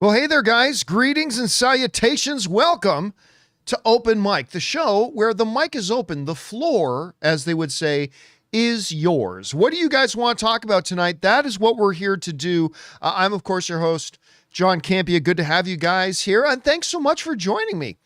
Well, hey there, guys. Greetings and salutations. Welcome to Open Mic, the show where the mic is open. The floor, as they would say, is yours. What do you guys want to talk about tonight? That is what we're here to do. I'm, of course, your host, John Campea. Good to have you guys here. And thanks so much for joining me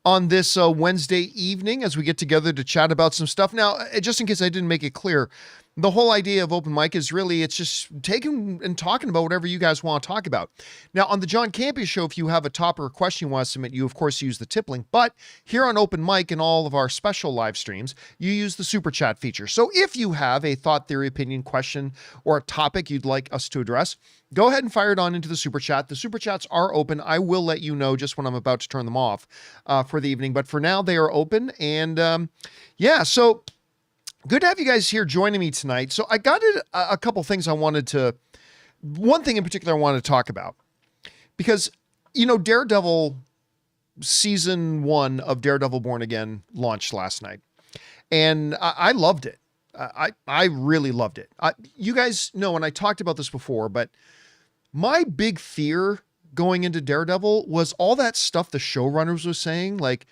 on this Wednesday evening as we get together to chat about some stuff. Now, just in case I didn't make it clear, the whole idea of open mic is really, it's just taking and talking about whatever you guys want to talk about. Now, on the John Campea Show, if you have a topic or a question you want to submit, you, of course, use the tip link. But here on Open Mic and all of our special live streams, you use the Super Chat feature. So if you have a thought, theory, opinion, question, or a topic you'd like us to address, go ahead and fire it on into the Super Chat. The Super Chats are open. I will let you know just when I'm about to turn them off for the evening. But for now, they are open. And so good to have you guys here joining me tonight. So I got a couple things I wanted to, one thing in particular I wanted to talk about. Because, you know, Daredevil, season 1 of Daredevil Born Again launched last night. And I loved it. I really loved it. You guys know, and I talked about this before, but my big fear going into Daredevil was all that stuff the showrunners were saying, like,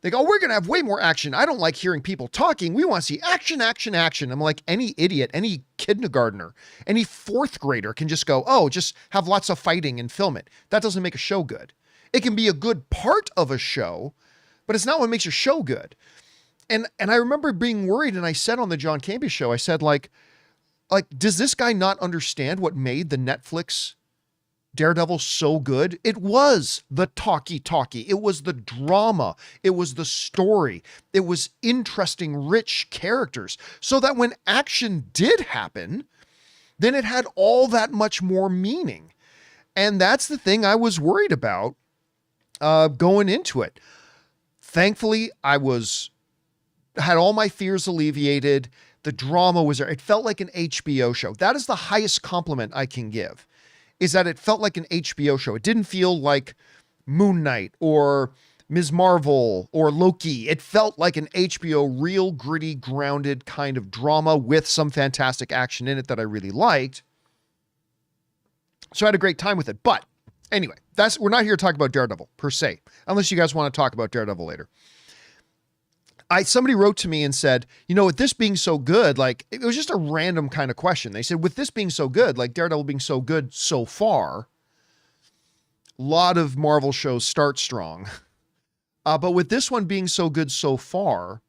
they go, we're going to have way more action. I don't like hearing people talking. We want to see action, action, action. I'm like, any idiot, any kindergartner, any fourth grader can just go, oh, just have lots of fighting and film it. That doesn't make a show good. It can be a good part of a show, but it's not what makes a show good. And I remember being worried, and I said on the John Campea Show, I said, like, does this guy not understand what made the Netflix Daredevil so good? It was the talkie. It was the drama. It was the story. It was interesting, rich characters. So that when action did happen, then it had all that much more meaning. And that's the thing I was worried about going into it. Thankfully, I had all my fears alleviated. The drama was there. It felt like an HBO show. That is the highest compliment I can give, is that it felt like an HBO show. It didn't feel like Moon Knight or Ms. Marvel or Loki. It felt like an HBO, real gritty, grounded kind of drama with some fantastic action in it that I really liked. So I had a great time with it. But anyway, we're not here to talk about Daredevil per se, unless you guys want to talk about Daredevil later. Somebody wrote to me and said, you know, with this being so good, like, it was just a random kind of question. They said, with this being so good, like Daredevil being so good so far, a lot of Marvel shows start strong. But with this one being so good so far,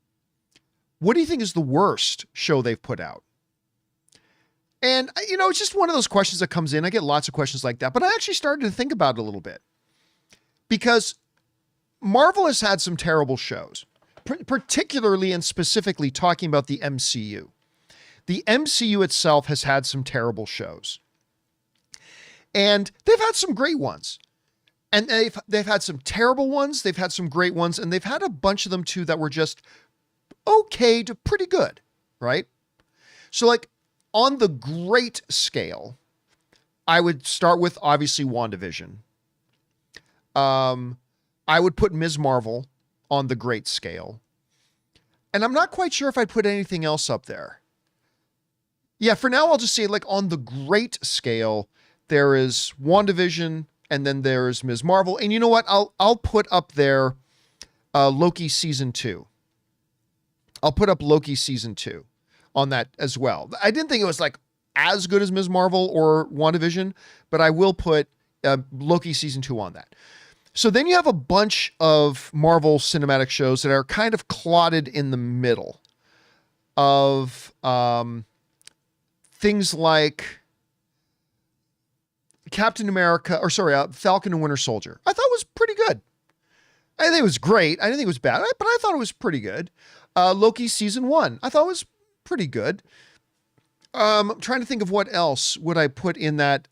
what do you think is the worst show they've put out? And, you know, it's just one of those questions that comes in. I get lots of questions like that, but I actually started to think about it a little bit, because Marvel has had some terrible shows. Particularly and specifically talking about the MCU. The MCU itself has had some terrible shows. And they've had some great ones. And they've had some terrible ones, they've had some great ones, and they've had a bunch of them too that were just okay to pretty good, right? So like on the great scale, I would start with obviously WandaVision. I would put Ms. Marvel on the great scale. And I'm not quite sure if I'd put anything else up there. Yeah, for now, I'll just say, like, on the great scale, there is WandaVision, and then there's Ms. Marvel. And you know what? I'll put up there Loki Season 2. I'll put up Loki Season 2 on that as well. I didn't think it was, like, as good as Ms. Marvel or WandaVision, but I will put Loki Season 2 on that. So then you have a bunch of Marvel cinematic shows that are kind of clotted in the middle of things like Falcon and Winter Soldier. I thought it was pretty good. I didn't think it was great. I didn't think it was bad, but I thought it was pretty good. Loki Season 1. I thought it was pretty good. I'm trying to think of what else would I put in that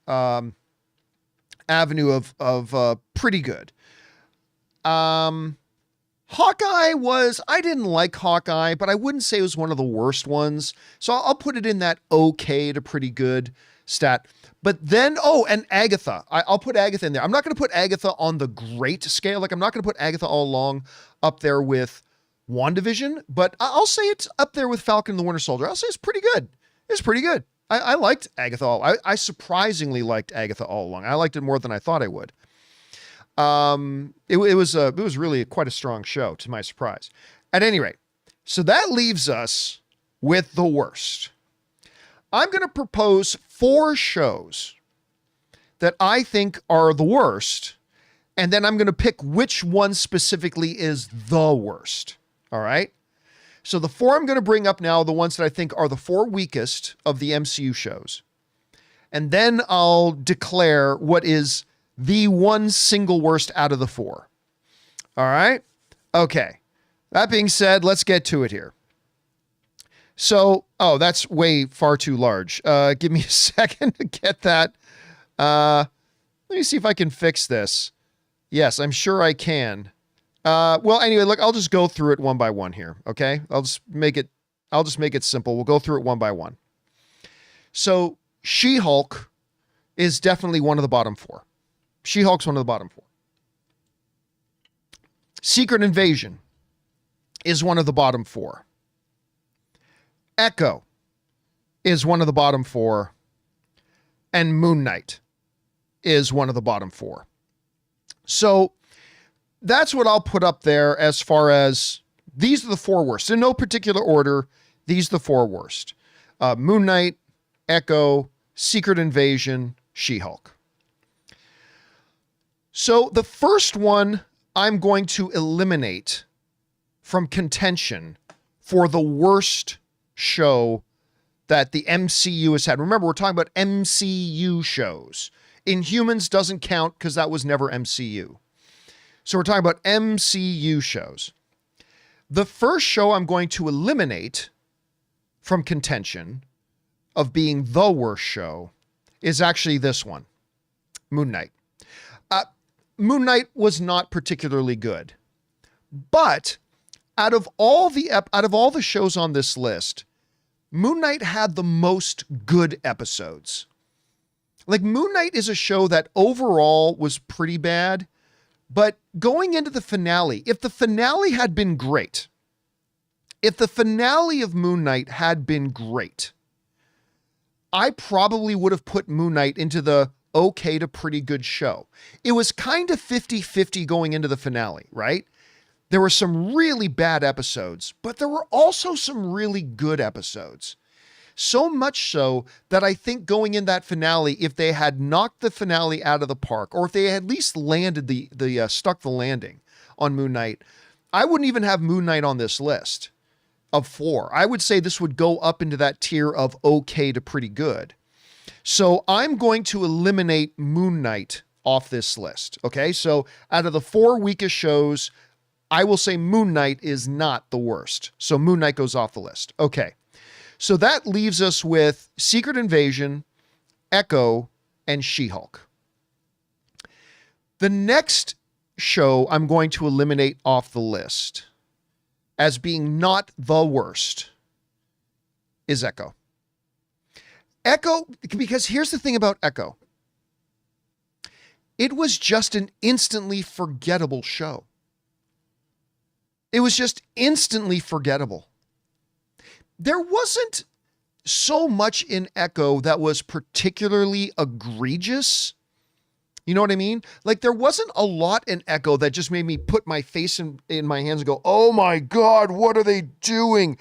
avenue of pretty good. Hawkeye I didn't like Hawkeye, but I wouldn't say it was one of the worst ones. So I'll put it in that okay to pretty good stat. But then, and Agatha. I'll put Agatha in there. I'm not going to put Agatha on the great scale. Like, I'm not going to put Agatha all along up there with WandaVision, but I'll say it's up there with Falcon and the Winter Soldier. I'll say it's pretty good. It's pretty good. I liked Agatha I surprisingly liked Agatha all along. I liked it more than I thought I would. It was really quite a strong show, to my surprise. At any rate, so that leaves us with the worst. I'm going to propose 4 shows that I think are the worst, and then I'm going to pick which one specifically is the worst. All right? So the 4 I'm going to bring up now are the ones that I think are the 4 weakest of the MCU shows. And then I'll declare what is the one single worst out of the 4. All right? Okay. That being said, let's get to it here. So, that's way far too large. Give me a second to get that. Let me see if I can fix this. Yes, I'm sure I can. Well, anyway, look, I'll just go through it one by one here. Okay. I'll just make it simple. We'll go through it one by one. So She-Hulk is definitely one of the bottom 4. She-Hulk's one of the bottom 4. Secret Invasion is one of the bottom 4. Echo is one of the bottom 4. And Moon Knight is one of the bottom 4. So that's what I'll put up there as far as these are the 4 worst. In no particular order, these are the 4 worst. Moon Knight, Echo, Secret Invasion, She-Hulk. So the first one I'm going to eliminate from contention for the worst show that the MCU has had. Remember, we're talking about MCU shows. Inhumans doesn't count because that was never MCU. So we're talking about MCU shows. The first show I'm going to eliminate from contention of being the worst show is actually this one, Moon Knight. Moon Knight was not particularly good, but out of all the shows on this list, Moon Knight had the most good episodes. Like, Moon Knight is a show that overall was pretty bad, but going into the finale, if the finale had been great, if the finale of Moon Knight had been great, I probably would have put Moon Knight into the okay to pretty good show. It was kind of 50-50 going into the finale, right? There were some really bad episodes, but there were also some really good episodes. So much so that I think going in that finale, if they had knocked the finale out of the park, or if they had at least landed stuck the landing on Moon Knight, I wouldn't even have Moon Knight on this list of 4. I would say this would go up into that tier of okay to pretty good. So I'm going to eliminate Moon Knight off this list. Okay, so out of the 4 weakest shows, I will say Moon Knight is not the worst. So Moon Knight goes off the list. Okay, so that leaves us with Secret Invasion, Echo, and She-Hulk. The next show I'm going to eliminate off the list as being not the worst is Echo. Echo, because here's the thing about Echo. It was just an instantly forgettable show. It was just instantly forgettable. There wasn't so much in Echo that was particularly egregious. You know what I mean? Like, there wasn't a lot in Echo that just made me put my face in my hands and go, oh my God, what are they doing?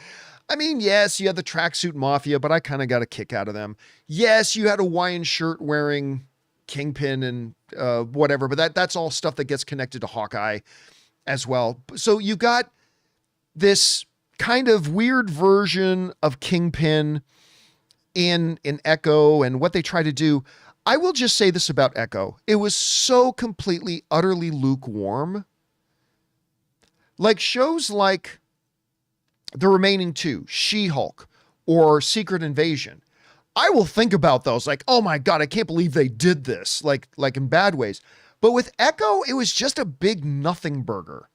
I mean, yes, you had the tracksuit mafia, but I kind of got a kick out of them. Yes, you had a Hawaiian shirt wearing Kingpin and whatever, but that's all stuff that gets connected to Hawkeye as well. So you got this kind of weird version of Kingpin in Echo and what they try to do. I will just say this about Echo. It was so completely, utterly lukewarm. Like shows like the remaining 2, She-Hulk or Secret Invasion, I will think about those like, oh my God, I can't believe they did this, like in bad ways. But with Echo, it was just a big nothing burger.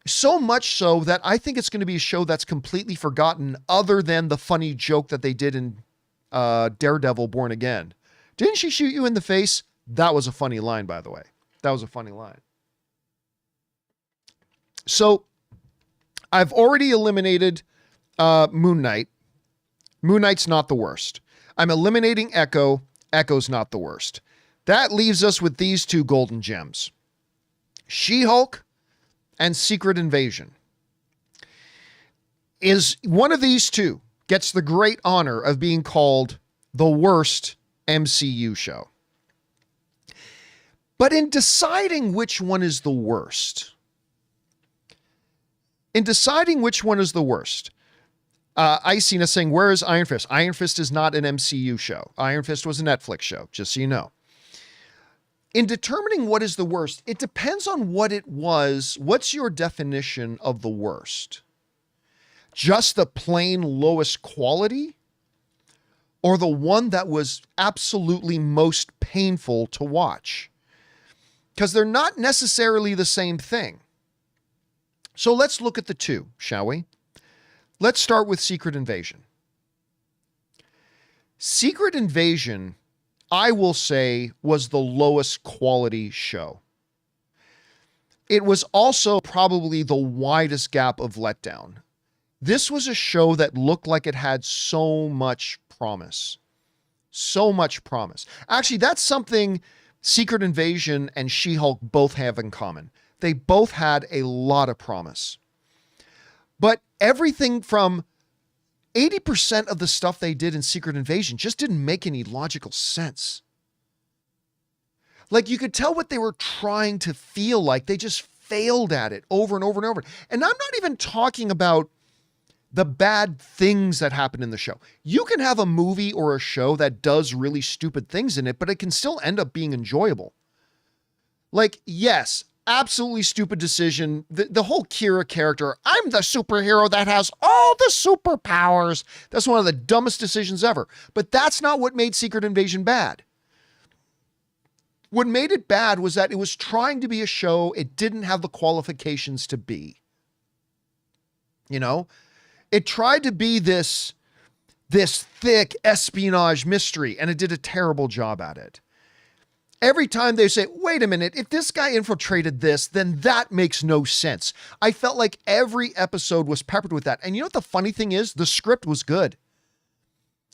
So much so that I think it's going to be a show that's completely forgotten other than the funny joke that they did in Daredevil Born Again. Didn't she shoot you in the face? That was a funny line, by the way. That was a funny line. So I've already eliminated Moon Knight. Moon Knight's not the worst. I'm eliminating Echo. Echo's not the worst. That leaves us with these 2 golden gems. She-Hulk and Secret Invasion. Is one of these two gets the great honor of being called the worst MCU show. But in deciding which one is the worst, Icina saying, where is Iron Fist? Iron Fist is not an MCU show. Iron Fist was a Netflix show, just so you know. In determining what is the worst, it depends on what it was. What's your definition of the worst? Just the plain lowest quality? Or the one that was absolutely most painful to watch? Because they're not necessarily the same thing. So let's look at the two, shall we? Let's start with Secret Invasion. Secret Invasion, I will say, was the lowest quality show. It was also probably the widest gap of letdown. This was a show that looked like it had so much promise. So much promise. Actually, that's something Secret Invasion and She-Hulk both have in common. They both had a lot of promise. But everything from 80% of the stuff they did in Secret Invasion just didn't make any logical sense. Like, you could tell what they were trying to feel like. They just failed at it over and over and over. And I'm not even talking about the bad things that happen in the show. You can have a movie or a show that does really stupid things in it, but it can still end up being enjoyable. Like, yes, absolutely stupid decision. The whole Kira character, I'm the superhero that has all the superpowers. That's one of the dumbest decisions ever. But that's not what made Secret Invasion bad. What made it bad was that it was trying to be a show it didn't have the qualifications to be. You know? It tried to be this thick espionage mystery, and it did a terrible job at it. Every time they say, wait a minute, if this guy infiltrated this, then that makes no sense. I felt like every episode was peppered with that. And you know what the funny thing is? The script was good.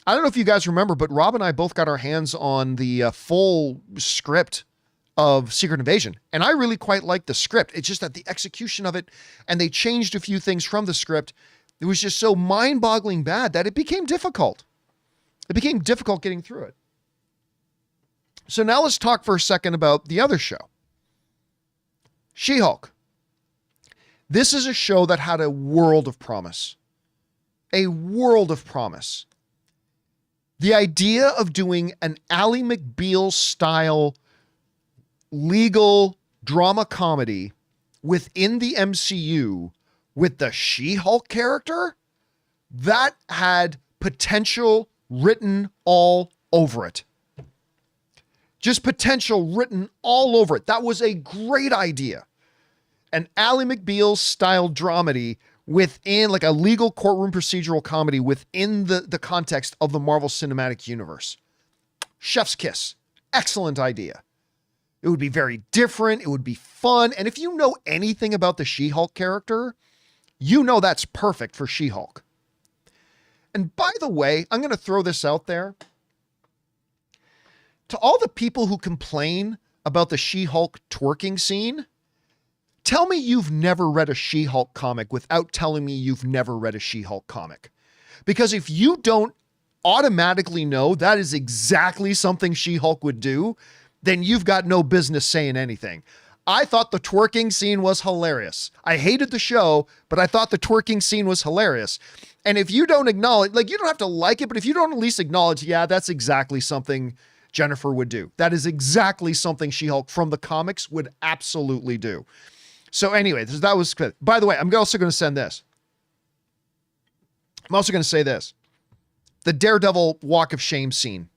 I don't know if you guys remember, but Rob and I both got our hands on the full script of Secret Invasion. And I really quite liked the script. It's just that the execution of it, and they changed a few things from the script. It was just so mind-boggling bad that it became difficult. It became difficult getting through it. So now let's talk for a second about the other show. She-Hulk. This is a show that had a world of promise. A world of promise. The idea of doing an Ally McBeal-style legal drama comedy within the MCU with the She-Hulk character, that had potential written all over it. Just potential written all over it. That was a great idea. An Ally McBeal style dramedy within, like a legal courtroom procedural comedy within the context of the Marvel Cinematic Universe. Chef's kiss. Excellent idea. It would be very different. It would be fun. And if you know anything about the She-Hulk character, you know that's perfect for She-Hulk. And by the way, I'm going to throw this out there. To all the people who complain about the She-Hulk twerking scene, tell me you've never read a She-Hulk comic without telling me you've never read a She-Hulk comic. Because if you don't automatically know that is exactly something She-Hulk would do, then you've got no business saying anything. I thought the twerking scene was hilarious. I hated the show, but I thought the twerking scene was hilarious. And if you don't acknowledge, like, you don't have to like it, but if you don't at least acknowledge, yeah, that's exactly something Jennifer would do. That is exactly something She-Hulk from the comics would absolutely do. So anyway, that was good. By the way, I'm also going to send this. I'm also going to say this. The Daredevil Walk of Shame scene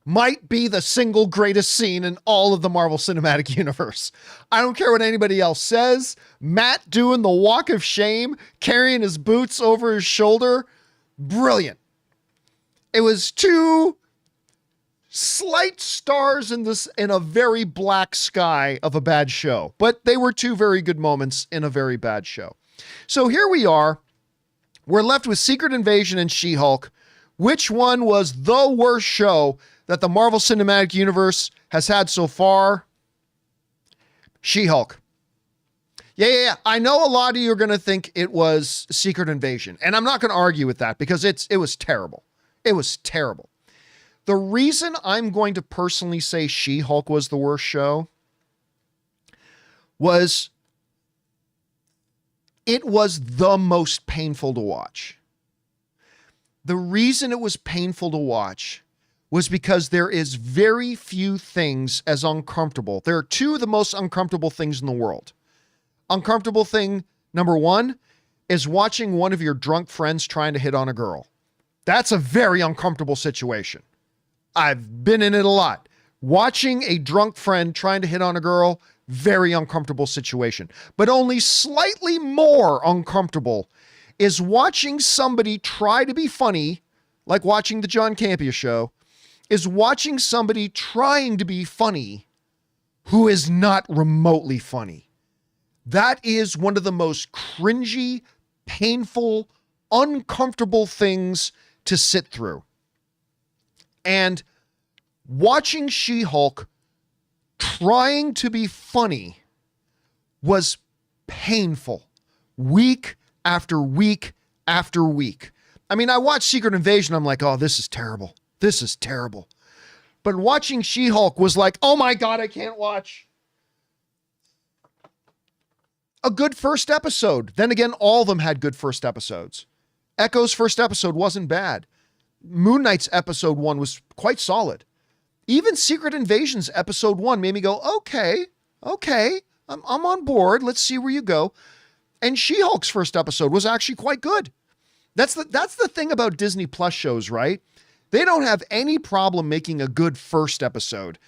might be the single greatest scene in all of the Marvel Cinematic Universe. I don't care what anybody else says. Matt doing the Walk of Shame, carrying his boots over his shoulder. Brilliant. It was two slight stars in a very black sky of a bad show, but they were two very good moments in a very bad show. So here we are. We're left with Secret Invasion and She-Hulk. Which one was the worst show that the Marvel Cinematic Universe has had so far? She-Hulk. Yeah. I know a lot of you are going to think it was Secret Invasion, and I'm not going to argue with that because it was terrible. It was terrible. The reason I'm going to personally say She-Hulk was the worst show was it was the most painful to watch. The reason it was painful to watch was because there is very few things as uncomfortable. There are two of the most uncomfortable things in the world. Uncomfortable thing number one is watching one of your drunk friends trying to hit on a girl. That's a very uncomfortable situation. I've been in it a lot. Watching a drunk friend trying to hit on a girl, very uncomfortable situation. But only slightly more uncomfortable is watching somebody try to be funny, like watching the John Campea show, is watching somebody trying to be funny who is not remotely funny. That is one of the most cringy, painful, uncomfortable things to sit through. And watching She-Hulk trying to be funny was painful. Week after week after week. I mean, I watched Secret Invasion. I'm like, oh, this is terrible. This is terrible. But watching She-Hulk was like, oh my God, I can't watch. A good first episode. Then again, all of them had good first episodes. Echo's first episode wasn't bad. Moon Knight's episode 1 was quite solid. Even Secret Invasion's episode 1 made me go, okay, I'm on board. Let's see where you go. And She-Hulk's first episode was actually quite good. That's the thing about Disney Plus shows, right? They don't have any problem making a good first episode.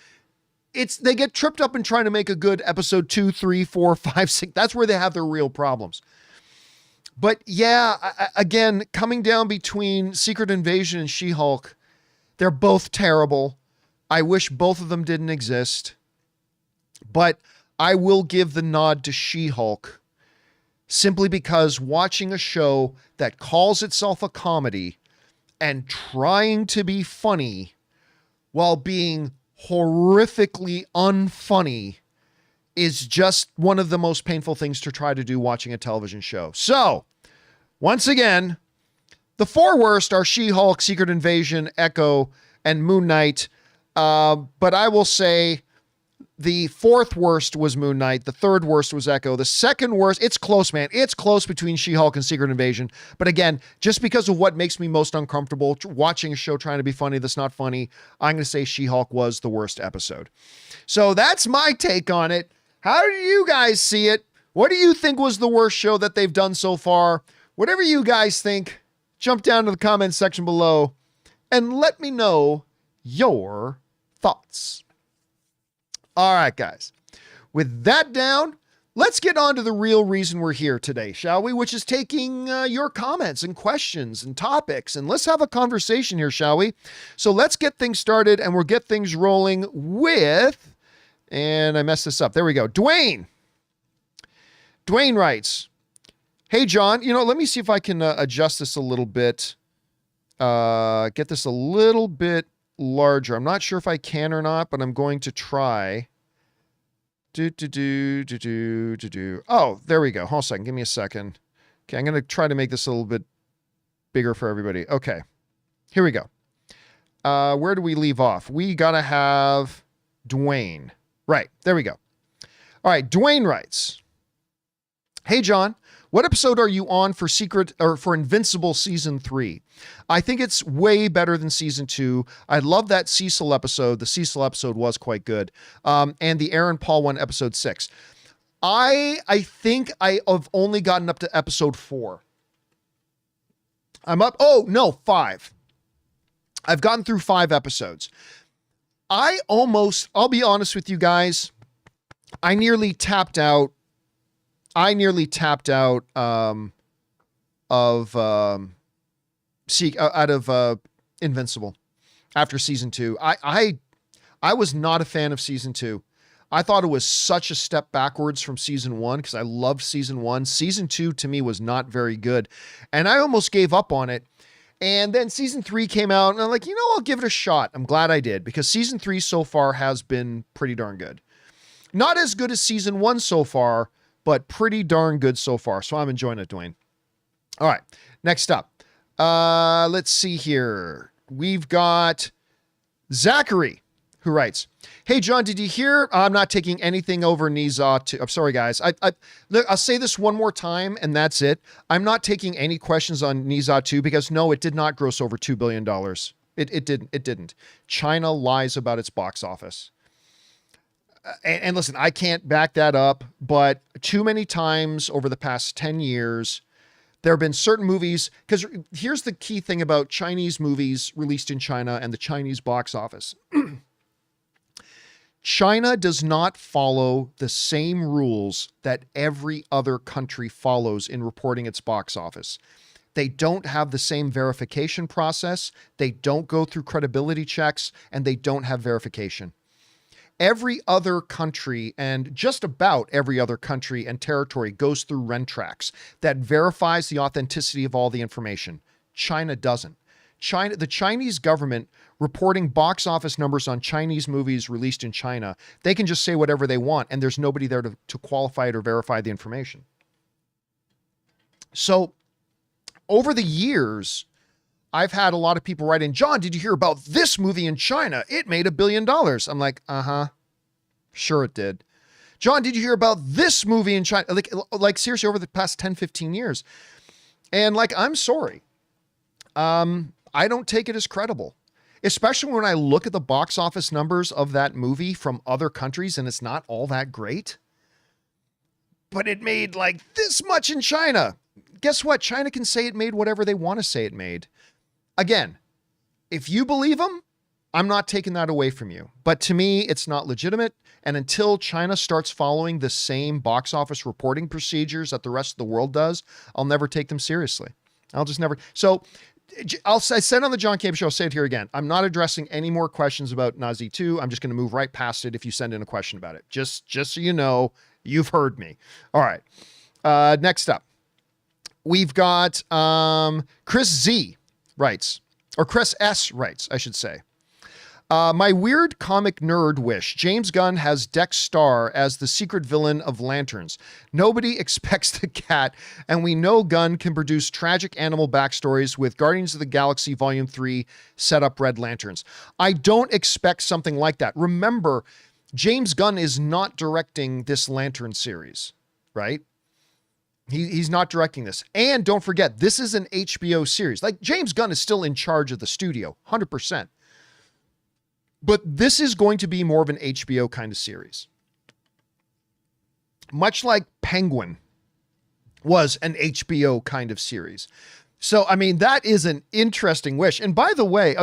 They get tripped up in trying to make a good episode 2, 3, 4, 5, 6. That's where they have their real problems. But yeah, again, coming down between Secret Invasion and She-Hulk, they're both terrible. I wish both of them didn't exist. But I will give the nod to She-Hulk simply because watching a show that calls itself a comedy and trying to be funny while being horrifically unfunny is just one of the most painful things to try to do watching a television show. So, once again, the 4 worst are She-Hulk, Secret Invasion, Echo, and Moon Knight. But I will say the 4th worst was Moon Knight. The 3rd worst was Echo. The 2nd worst, it's close, man. It's close between She-Hulk and Secret Invasion. But again, just because of what makes me most uncomfortable watching a show trying to be funny that's not funny, I'm going to say She-Hulk was the worst episode. So that's my take on it. How do you guys see it? What do you think was the worst show that they've done so far? Whatever you guys think, jump down to the comments section below and let me know your thoughts. All right, guys. With that down, let's get on to the real reason we're here today, shall we? Which is taking your comments and questions and topics, and let's have a conversation here, shall we? So let's get things started, and we'll get things rolling with, and I messed this up. There we go. Dwayne writes, hey, John, let me see if I can adjust this a little bit, get this a little bit larger. I'm not sure if I can or not, but I'm going to try. Oh, there we go. Hold on a second. Give me a second. Okay, I'm going to try to make this a little bit bigger for everybody. Okay, here we go. Where do we leave off? We got to have Dwayne. Right, there we go. All right, Dwayne writes, hey, John, what episode are you on for Invincible Season 3? I think it's way better than Season 2. I love that Cecil episode. The Cecil episode was quite good. And the Aaron Paul one, episode 6. I think I have only gotten up to episode 4. I'm up. Oh, no, 5. I've gotten through 5 episodes. I'll be honest with you guys, I nearly tapped out of Invincible after season 2. I was not a fan of season 2. I thought it was such a step backwards from season 1 because I loved season 1. Season 2 to me was not very good, and I almost gave up on it. And then season 3 came out, and I'm like, I'll give it a shot. I'm glad I did because season 3 so far has been pretty darn good. Not as good as season 1 so far, but pretty darn good so far. So I'm enjoying it, Dwayne. All right, next up. Let's see here. We've got Zachary, who writes, "Hey, John, did you hear? I'm not taking anything over Nisa 2. I'm sorry, guys. I'll say this one more time, and that's it. I'm not taking any questions on Nisa 2 because, no, it did not gross over $2 billion. It didn't. China lies about its box office. And listen, I can't back that up, but too many times over the past 10 years, there have been certain movies, because here's the key thing about Chinese movies released in China and the Chinese box office. China does not follow the same rules that every other country follows in reporting its box office. They don't have the same verification process. They don't go through credibility checks, and they don't have verification. Every other country, and just about every other country and territory, goes through Rentrax that verifies the authenticity of all the information. China doesn't. The Chinese government reporting box office numbers on Chinese movies released in China, they can just say whatever they want, and there's nobody there to qualify it or verify the information. So over the years, I've had a lot of people write in, John, did you hear about this movie in China? It made $1 billion. I'm like, sure it did. John, did you hear about this movie in China? Like seriously, over the past 10, 15 years. And like, I'm sorry. I don't take it as credible, especially when I look at the box office numbers of that movie from other countries and it's not all that great. But it made like this much in China. Guess what? China can say it made whatever they want to say it made. Again, if you believe them, I'm not taking that away from you. But to me, it's not legitimate. And until China starts following the same box office reporting procedures that the rest of the world does, I'll never take them seriously. I'll just never. So I said on the John Campea show, I'll say it here again. I'm not addressing any more questions about Nazi 2. I'm just going to move right past it if you send in a question about it. Just so you know, you've heard me. All right. Next up, we've got Chris Z. writes, or Chris S. writes, I should say. My weird comic nerd wish. James Gunn has Dex Star as the secret villain of Lanterns. Nobody expects the cat, and we know Gunn can produce tragic animal backstories with Guardians of the Galaxy Volume 3 set up Red Lanterns. I don't expect something like that. Remember, James Gunn is not directing this Lantern series, right? He's not directing this. And don't forget, this is an HBO series. Like, James Gunn is still in charge of the studio, 100%. But this is going to be more of an HBO kind of series. Much like Penguin was an HBO kind of series. So, I mean, that is an interesting wish. And by the way,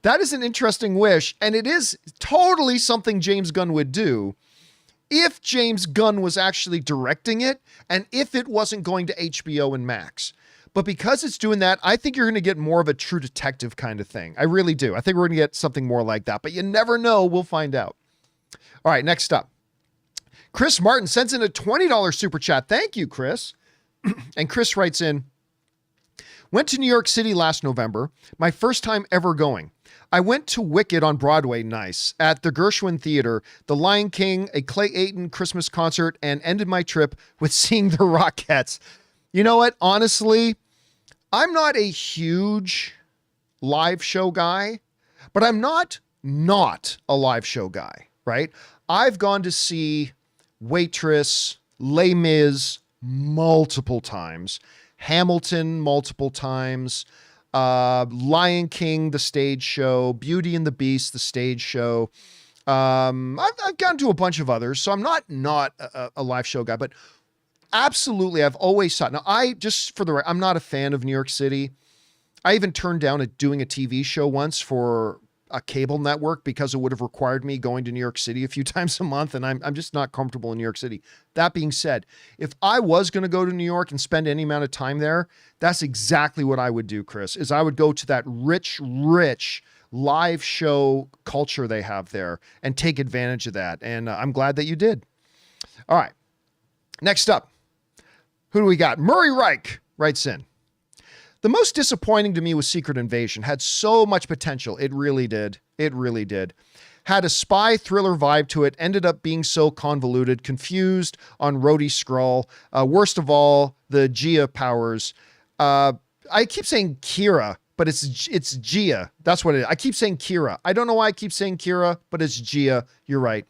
that is an interesting wish. And it is totally something James Gunn would do if James Gunn was actually directing it and if it wasn't going to HBO and Max. But because it's doing that, I think you're going to get more of a True Detective kind of thing. I really do. I think we're going to get something more like that, but you never know. We'll find out. All right, next up. Chris Martin sends in a $20 super chat. Thank you, Chris. And Chris writes in, went to New York City last November, my first time ever going. I went to Wicked on Broadway, nice, at the Gershwin Theater, The Lion King, a Clay Aiton Christmas concert, and ended my trip with seeing the Rockettes. You know what? Honestly, I'm not a huge live show guy, but I'm not a live show guy, right? I've gone to see Waitress, Les Mis multiple times, Hamilton multiple times, Lion King, the stage show, Beauty and the Beast, the stage show. I've gone to a bunch of others, so I'm not a live show guy, but absolutely, I've always thought. Now, I'm not a fan of New York City. I even turned down doing a TV show once for a cable network because it would have required me going to New York City a few times a month, and I'm just not comfortable in New York City. That being said, if I was going to go to New York and spend any amount of time there, that's exactly what I would do, Chris, is I would go to that rich live show culture they have there and take advantage of that, and I'm glad that you did. All right, next up. Who do we got? Murray Reich writes in. The most disappointing to me was Secret Invasion. Had so much potential. It really did. It really did. had a spy thriller vibe to it, ended up being so convoluted, confused on Rhodey Skrull. Worst of all, the Gia powers. I keep saying Kira, but it's Gia. That's what it is. I keep saying Kira. I don't know why I keep saying Kira, but it's Gia. You're right.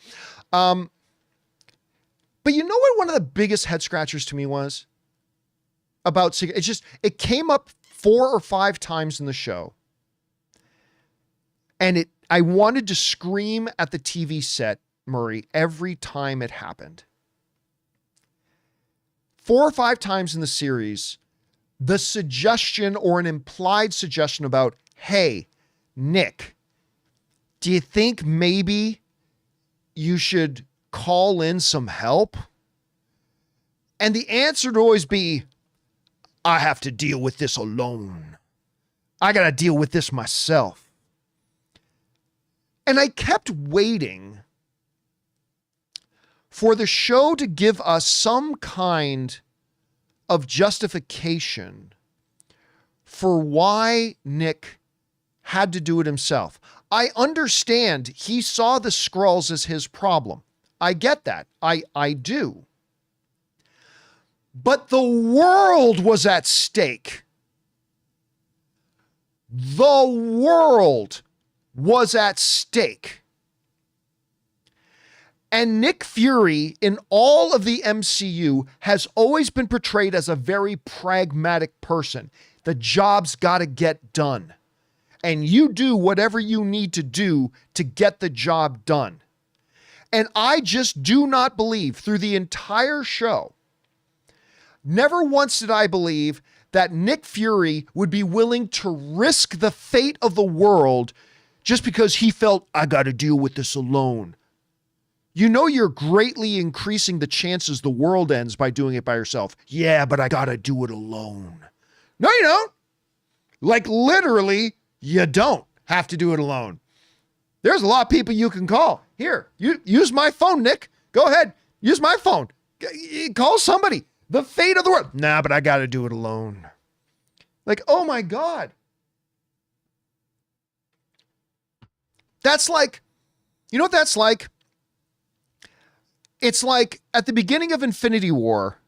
But you know what one of the biggest head scratchers to me was? About, it came up 4 or 5 times in the show. And I wanted to scream at the TV set, Murray, every time it happened. 4 or 5 times in the series, the suggestion or an implied suggestion about, hey, Nick, do you think maybe you should call in some help? And the answer would always be, I have to deal with this alone. I got to deal with this myself. And I kept waiting for the show to give us some kind of justification for why Nick had to do it himself. I understand he saw the Skrulls as his problem. I get that. I do. But the world was at stake. The world was at stake. And Nick Fury in all of the MCU has always been portrayed as a very pragmatic person. The job's got to get done. And you do whatever you need to do to get the job done. And I just do not believe through the entire show, never once did I believe that Nick Fury would be willing to risk the fate of the world just because he felt, I got to deal with this alone. You know you're greatly increasing the chances the world ends by doing it by yourself. Yeah, but I got to do it alone. No, you don't. Like literally, you don't have to do it alone. There's a lot of people you can call. Here, use my phone, Nick. Go ahead. Use my phone. Call somebody. The fate of the world. Nah, but I got to do it alone. Like, oh my God. That's like, you know what that's like? It's like at the beginning of Infinity War,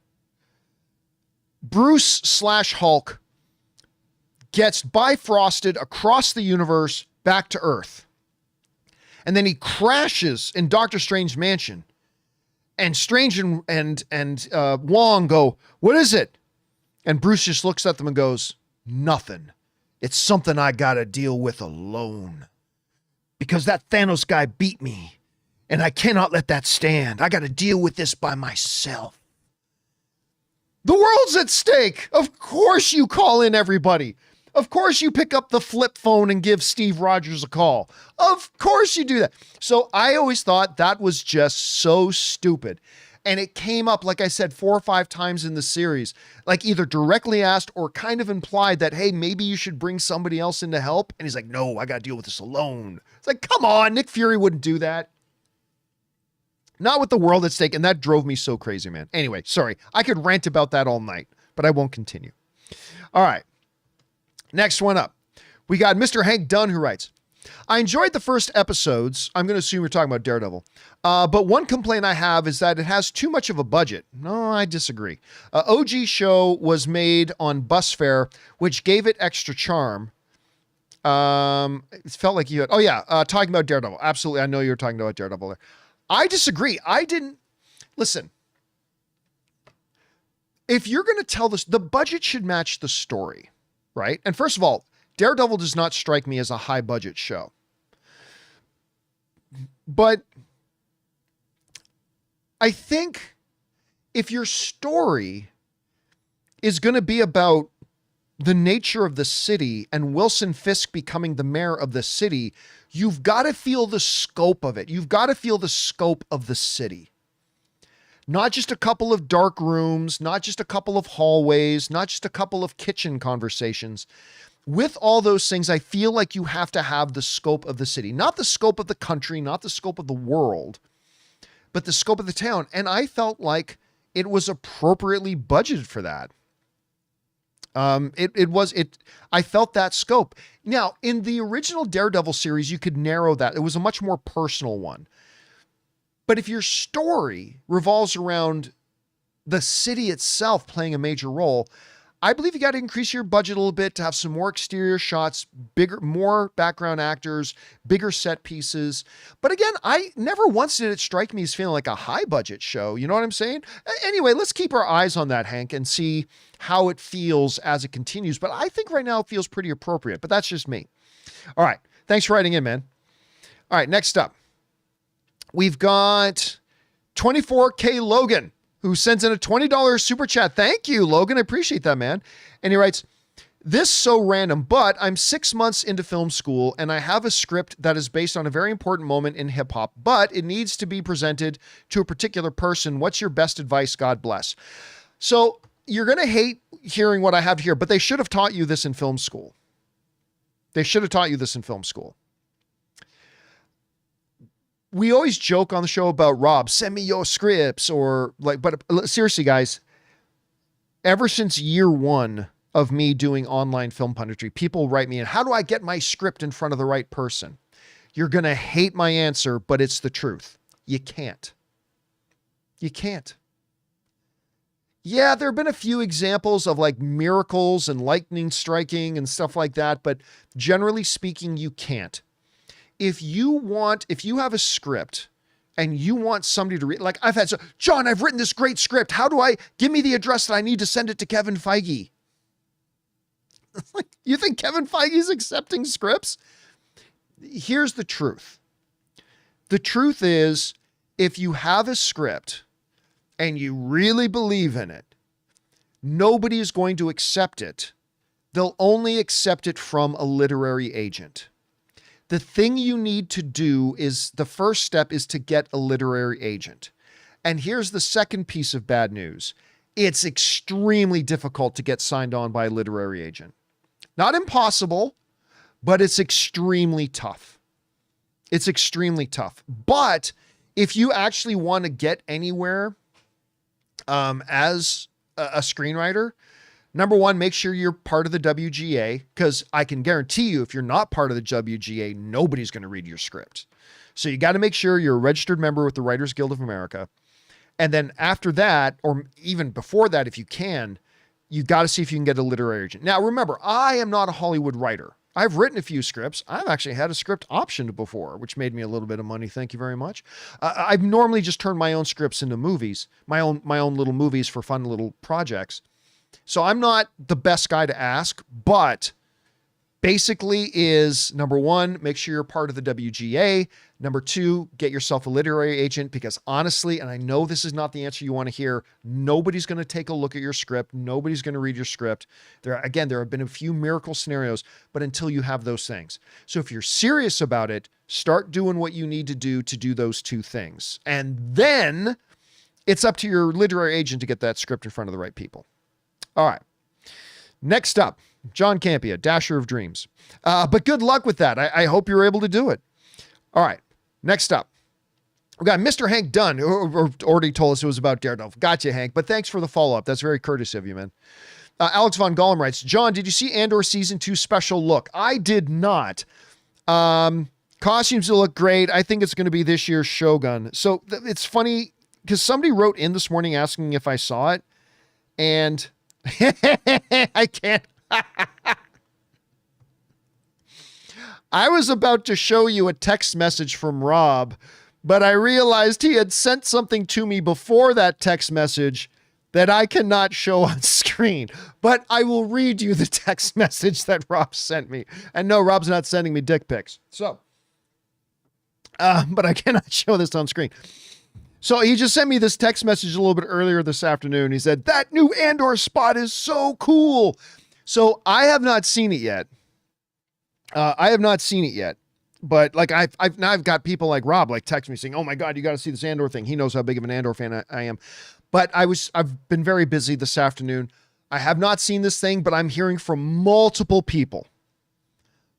Bruce/Hulk gets bifrosted across the universe back to Earth. And then he crashes in Doctor Strange's mansion. And Strange and Wong go, what is it? And Bruce just looks at them and goes, nothing. It's something I got to deal with alone. Because that Thanos guy beat me. And I cannot let that stand. I got to deal with this by myself. The world's at stake. Of course you call in everybody. Of course you pick up the flip phone and give Steve Rogers a call. Of course you do that. So I always thought that was just so stupid. And it came up, like I said, 4 or 5 times in the series, like either directly asked or kind of implied that, hey, maybe you should bring somebody else in to help. And he's like, no, I got to deal with this alone. It's like, come on, Nick Fury wouldn't do that. Not with the world at stake. And that drove me so crazy, man. Anyway, sorry. I could rant about that all night, but I won't continue. All right. Next one up. We got Mr. Hank Dunn who writes, I enjoyed the first episodes. I'm going to assume you're talking about Daredevil. But one complaint I have is that it has too much of a budget. No, I disagree. OG show was made on bus fare, which gave it extra charm. It felt like you had, talking about Daredevil. Absolutely. I know you were talking about Daredevil there. I disagree. Listen, if you're going to tell this, the budget should match the story, right? And first of all, Daredevil does not strike me as a high budget show. But I think if your story is going to be about the nature of the city and Wilson Fisk becoming the mayor of the city, you've got to feel the scope of it. You've got to feel the scope of the city. Not just a couple of dark rooms, not just a couple of hallways, not just a couple of kitchen conversations. With all those things, I feel like you have to have the scope of the city, not the scope of the country, not the scope of the world, but the scope of the town. And I felt like it was appropriately budgeted for that. I felt that scope. Now, in the original Daredevil series, you could narrow that. It was a much more personal one. But if your story revolves around the city itself playing a major role, I believe you got to increase your budget a little bit to have some more exterior shots, more background actors, bigger set pieces. But again, I never once did it strike me as feeling like a high budget show. You know what I'm saying? Anyway, let's keep our eyes on that, Hank, and see how it feels as it continues. But I think right now it feels pretty appropriate, but that's just me. All right. Thanks for writing in, man. All right. Next up, we've got 24K Logan, who sends in a $20 super chat. Thank you, Logan. I appreciate that, man. And he writes, this so random, but I'm 6 months into film school and I have a script that is based on a very important moment in hip hop, but it needs to be presented to a particular person. What's your best advice? God bless. So you're going to hate hearing what I have here, but they should have taught you this in film school. They should have taught you this in film school. We always joke on the show about Rob, send me your scripts or like, but seriously, guys, ever since year one of me doing online film punditry, people write me in, how do I get my script in front of the right person? You're going to hate my answer, but it's the truth. You can't. You can't. Yeah, there have been a few examples of like miracles and lightning striking and stuff like that, but generally speaking, you can't. If you have a script and you want somebody to read, like John, I've written this great script. Give me the address that I need to send it to Kevin Feige. You think Kevin Feige is accepting scripts? Here's the truth. The truth is, if you have a script and you really believe in it, nobody is going to accept it. They'll only accept it from a literary agent. The thing you need to do is, the first step is to get a literary agent. And here's the second piece of bad news. It's extremely difficult to get signed on by a literary agent. Not impossible, but it's extremely tough. It's extremely tough. But if you actually want to get anywhere as a screenwriter, number one, make sure you're part of the WGA, because I can guarantee you if you're not part of the WGA, nobody's going to read your script. So you got to make sure you're a registered member with the Writers Guild of America. And then after that, or even before that, if you can, you got to see if you can get a literary agent. Now, remember, I am not a Hollywood writer. I've written a few scripts. I've actually had a script optioned before, which made me a little bit of money. Thank you very much. I've normally just turned my own scripts into movies, my own little movies for fun little projects. So I'm not the best guy to ask, but basically is, number one, make sure you're part of the WGA. Number two, get yourself a literary agent, because honestly, and I know this is not the answer you want to hear, nobody's going to take a look at your script. Nobody's going to read your script. There have been a few miracle scenarios, but until you have those things. So if you're serious about it, start doing what you need to do those two things. And then it's up to your literary agent to get that script in front of the right people. All right. Next up, John Campea, Dasher of Dreams. But good luck with that. I hope you're able to do it. All right. Next up, we got Mr. Hank Dunn, who already told us it was about Daredevil. Gotcha, Hank. But thanks for the follow-up. That's very courteous of you, man. Alex Von Gollum writes, John, did you see Andor Season 2 special look? I did not. Costumes will look great. I think it's going to be this year's Shogun. So it's funny because somebody wrote in this morning asking if I saw it, and I can't. I was about to show you a text message from Rob, but I realized he had sent something to me before that text message that I cannot show on screen. But I will read you the text message that Rob sent me. And no, Rob's not sending me dick pics. So, but I cannot show this on screen. So he just sent me this text message a little bit earlier this afternoon. He said, that new Andor spot is so cool. So I have not seen it yet. But like I've got people like Rob like text me saying, oh my God, you got to see this Andor thing. He knows how big of an Andor fan I am. But I've been very busy this afternoon. I have not seen this thing, but I'm hearing from multiple people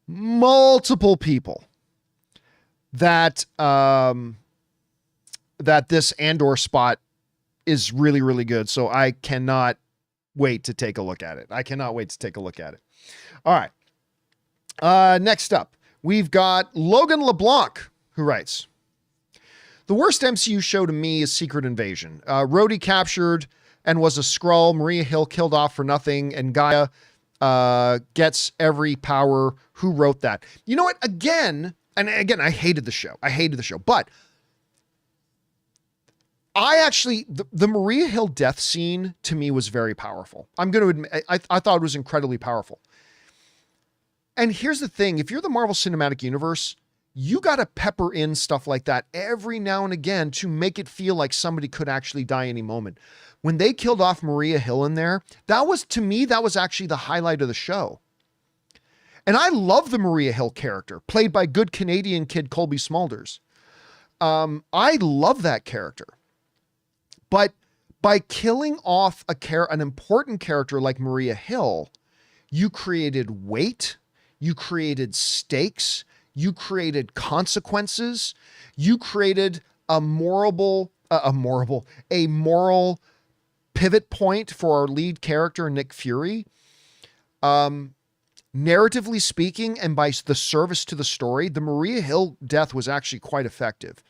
that, that this Andor spot is really, really good. So I cannot wait to take a look at it. I cannot wait to take a look at it. All right. Next up, we've got Logan LeBlanc, who writes, the worst MCU show to me is Secret Invasion. Rhodey captured and was a Skrull. Maria Hill killed off for nothing. And Gaia gets every power. Who wrote that? You know what? Again, I hated the show. But I actually, the Maria Hill death scene to me was very powerful. I'm going to admit, I thought it was incredibly powerful. And here's the thing. If you're the Marvel Cinematic Universe, you got to pepper in stuff like that every now and again to make it feel like somebody could actually die any moment. When they killed off Maria Hill in there, that was actually the highlight of the show. And I love the Maria Hill character, played by good Canadian kid Colby Smulders. I love that character. But by killing off an important character like Maria Hill, you created weight, you created stakes, you created consequences, you created a moral pivot point for our lead character, Nick Fury. Narratively speaking, and by the service to the story, the Maria Hill death was actually quite effective.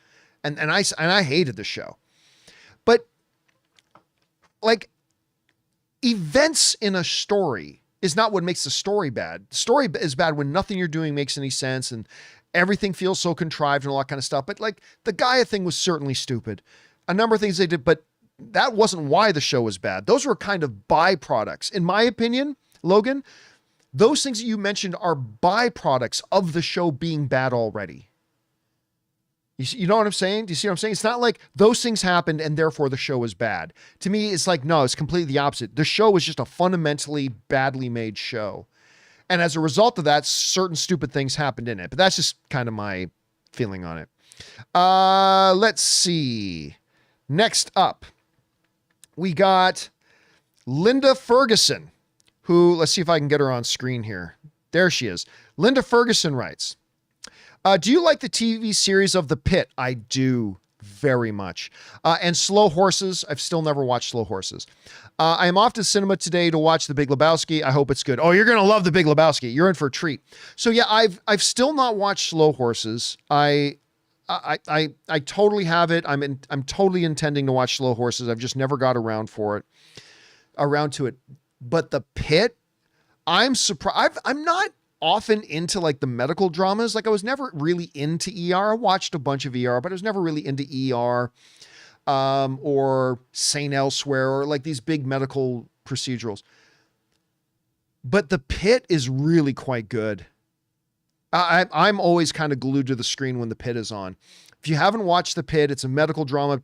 And I hated the show. But like, events in a story is not what makes the story bad. The story is bad when nothing you're doing makes any sense and everything feels so contrived and all that kind of stuff. But like, the Gaia thing was certainly stupid. A number of things they did, but that wasn't why the show was bad. Those were kind of byproducts. In my opinion, Logan, those things that you mentioned are byproducts of the show being bad already. You know what I'm saying? Do you see what I'm saying? It's not like those things happened and therefore the show is bad. To me, it's like, no, it's completely the opposite. The show is just a fundamentally badly made show. And as a result of that, certain stupid things happened in it. But that's just kind of my feeling on it. Let's see. Next up, we got Linda Ferguson, who, let's see if I can get her on screen here. There she is. Linda Ferguson writes, do you like the TV series of The Pit? I do very much. And Slow Horses. I've still never watched Slow Horses. I am off to cinema today to watch The Big Lebowski. I hope it's good. Oh, you're going to love The Big Lebowski. You're in for a treat. So yeah, I've still not watched Slow Horses. I totally have it. I'm totally intending to watch Slow Horses. I've just never got around to it. But The Pit, I'm surprised. I'm not often into like the medical dramas. Like, I was never really into ER. I watched a bunch of ER, but I was never really into ER or St. Elsewhere or like these big medical procedurals. But The Pit is really quite good. I'm always kind of glued to the screen when The Pit is on. If you haven't watched The Pit, it's a medical drama.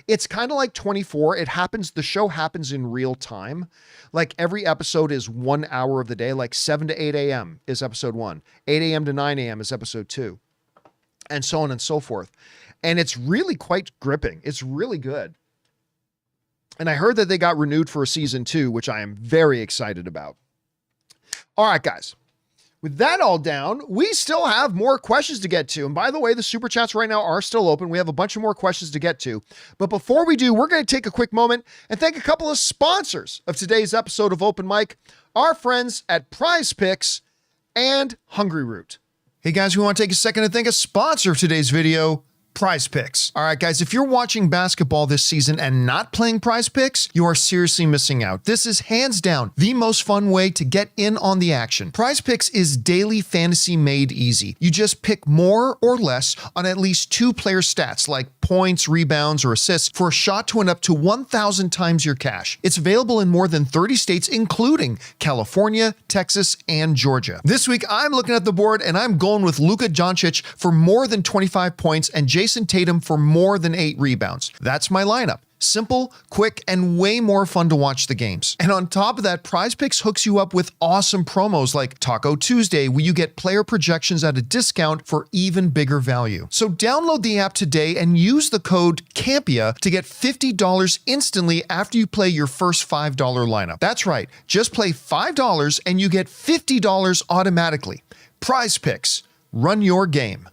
It's kind of like 24. The show happens in real time. Like, every episode is 1 hour of the day, like 7 to 8 a.m. is episode 1. 8 a.m. to 9 a.m. is episode 2. And so on and so forth. And it's really quite gripping. It's really good. And I heard that they got renewed for a season 2, which I am very excited about. All right, guys. With that all down, we still have more questions to get to. And by the way, the super chats right now are still open. We have a bunch of more questions to get to. But before we do, we're going to take a quick moment and thank a couple of sponsors of today's episode of Open Mic, our friends at PrizePicks and Hungryroot. Hey guys, we want to take a second to thank a sponsor of today's video, PrizePicks. All right, guys, if you're watching basketball this season and not playing PrizePicks, you are seriously missing out. This is hands down the most fun way to get in on the action. PrizePicks is daily fantasy made easy. You just pick more or less on at least 2 player stats like points, rebounds, or assists for a shot to win up to 1,000 times your cash. It's available in more than 30 states, including California, Texas, and Georgia. This week, I'm looking at the board and I'm going with Luka Doncic for more than 25 points and Jason Tatum for more than 8 rebounds. That's my lineup. Simple, quick, and way more fun to watch the games. And on top of that, PrizePicks hooks you up with awesome promos like Taco Tuesday, where you get player projections at a discount for even bigger value. So download the app today and use the code Campea to get $50 instantly after you play your first $5 lineup. That's right. Just play $5 and you get $50 automatically. PrizePicks. Run your game.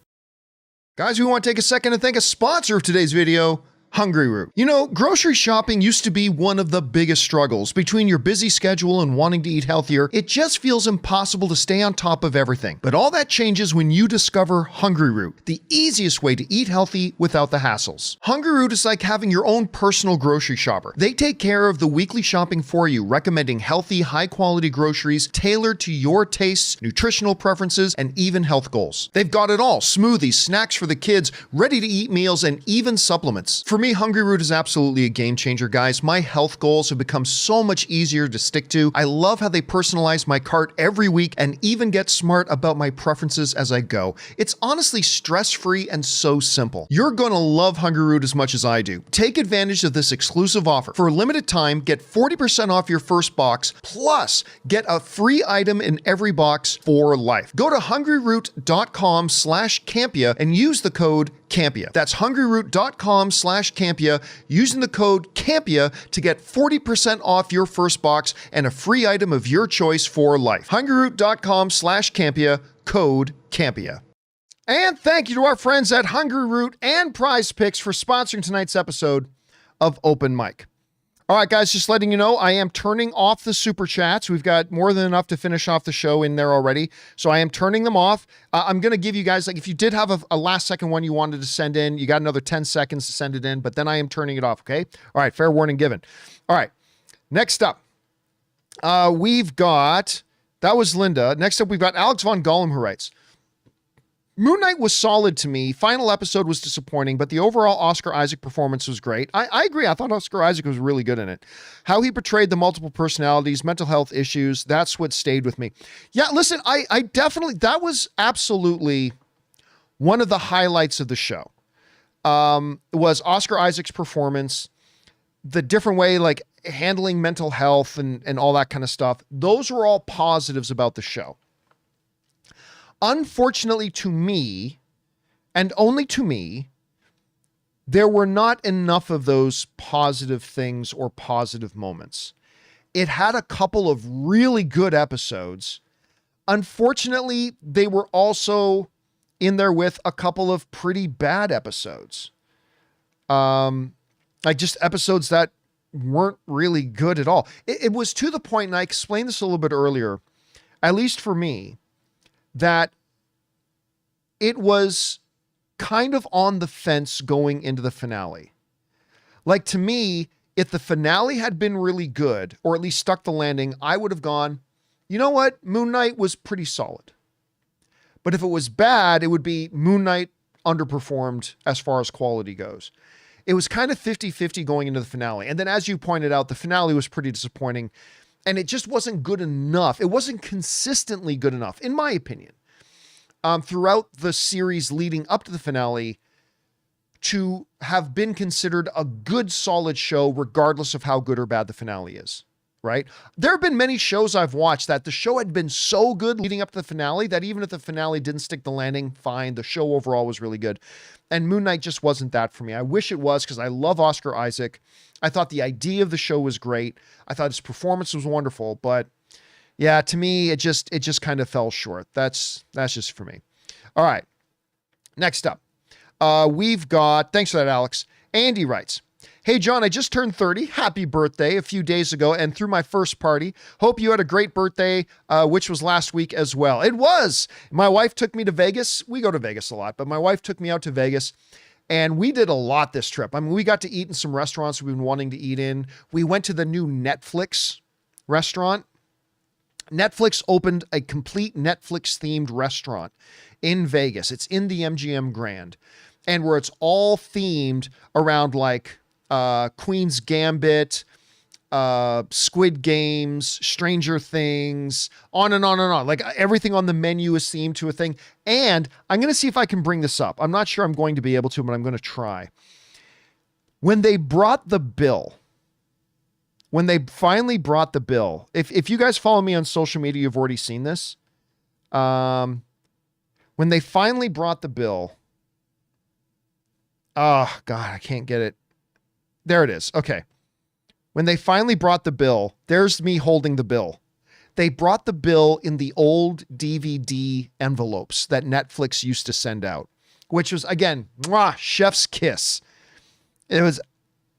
Guys, we want to take a second to thank a sponsor of today's video, Hungryroot. You know, grocery shopping used to be one of the biggest struggles. Between your busy schedule and wanting to eat healthier, it just feels impossible to stay on top of everything. But all that changes when you discover Hungryroot, the easiest way to eat healthy without the hassles. Hungryroot is like having your own personal grocery shopper. They take care of the weekly shopping for you, recommending healthy, high-quality groceries tailored to your tastes, nutritional preferences, and even health goals. They've got it all: smoothies, snacks for the kids, ready-to-eat meals, and even supplements. For me, Hungryroot is absolutely a game changer, guys. My health goals have become so much easier to stick to. I love how they personalize my cart every week and even get smart about my preferences as I go. It's honestly stress-free and so simple. You're gonna love Hungryroot as much as I do. Take advantage of this exclusive offer. For a limited time, get 40% off your first box, plus get a free item in every box for life. Go to hungryroot.com/Campea and use the code Campea. That's hungryroot.com/Campea, using the code Campea to get 40% off your first box and a free item of your choice for life. hungryroot.com/Campea, code Campea. And thank you to our friends at Hungryroot and PrizePicks for sponsoring tonight's episode of Open Mic. All right, guys, just letting you know, I am turning off the super chats. We've got more than enough to finish off the show in there already. So I am turning them off. I'm going to give you guys, like, if you did have a last second one you wanted to send in, you got another 10 seconds to send it in, but then I am turning it off, okay? All right, fair warning given. All right, next up, we've got, that was Linda. Next up, we've got Alex Von Gollum, who writes, Moon Knight was solid to me. Final episode was disappointing, but the overall Oscar Isaac performance was great. I agree. I thought Oscar Isaac was really good in it. How he portrayed the multiple personalities, mental health issues, that's what stayed with me. Yeah, listen, I definitely, that was absolutely one of the highlights of the show. Was Oscar Isaac's performance, the different way, like handling mental health and all that kind of stuff. Those were all positives about the show. Unfortunately to me, and only to me, there were not enough of those positive things or positive moments. It had a couple of really good episodes. Unfortunately, they were also in there with a couple of pretty bad episodes. Like just episodes that weren't really good at all. It was to the point, and I explained this a little bit earlier, at least for me, that it was kind of on the fence going into the finale. Like, to me, if the finale had been really good, or at least stuck the landing, I would have gone, you know what? Moon Knight was pretty solid. But if it was bad, it would be Moon Knight underperformed as far as quality goes. It was kind of 50-50 going into the finale. And then, as you pointed out, the finale was pretty disappointing. And it just wasn't good enough. It wasn't consistently good enough, in my opinion, throughout the series leading up to the finale to have been considered a good, solid show, regardless of how good or bad the finale is, right? There have been many shows I've watched that the show had been so good leading up to the finale that even if the finale didn't stick the landing, fine, the show overall was really good. And Moon Knight just wasn't that for me. I wish it was, because I love Oscar Isaac. I thought the idea of the show was great. I thought his performance was wonderful, but yeah, to me, it just kind of fell short. That's just for me. All right. Next up, we've got, thanks for that, Alex. Andy writes, hey, John, I just turned 30. Happy birthday a few days ago and threw my first party. Hope you had a great birthday, which was last week as well. It was. My wife took me to Vegas. We go to Vegas a lot, but my wife took me out to Vegas. And we did a lot this trip. I mean, we got to eat in some restaurants we've been wanting to eat in. We went to the new Netflix restaurant. Netflix opened a complete Netflix-themed restaurant in Vegas. It's in the MGM Grand. And where it's all themed around like Queen's Gambit, Squid Games, Stranger Things, on and on and on. Like everything on the menu is themed to a thing. And I'm going to see if I can bring this up. I'm not sure I'm going to be able to, but I'm going to try. When they brought the bill, when they finally brought the bill, if you guys follow me on social media, you've already seen this. When they finally brought the bill, oh God, I can't get it. There it is. Okay. When they finally brought the bill, there's me holding the bill. They brought the bill in the old DVD envelopes that Netflix used to send out, which was, again, mwah, chef's kiss. It was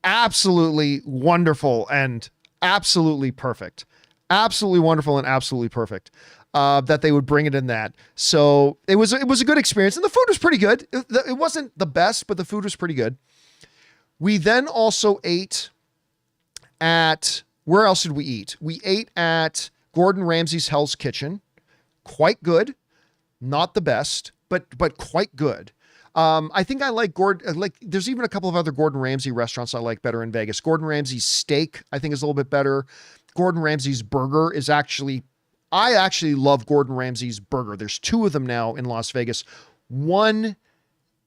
absolutely wonderful and absolutely perfect. Absolutely wonderful and absolutely perfect. That they would bring it in that. So it was a good experience, and the food was pretty good. It wasn't the best, but the food was pretty good. We then also ate at, where else did we eat? We ate at Gordon Ramsay's Hell's Kitchen. Quite good. Not the best, but quite good. I think I like there's even a couple of other Gordon Ramsay restaurants I like better in Vegas. Gordon Ramsay's steak, I think, is a little bit better. Gordon Ramsay's burger is I actually love Gordon Ramsay's burger. There's two of them now in Las Vegas. One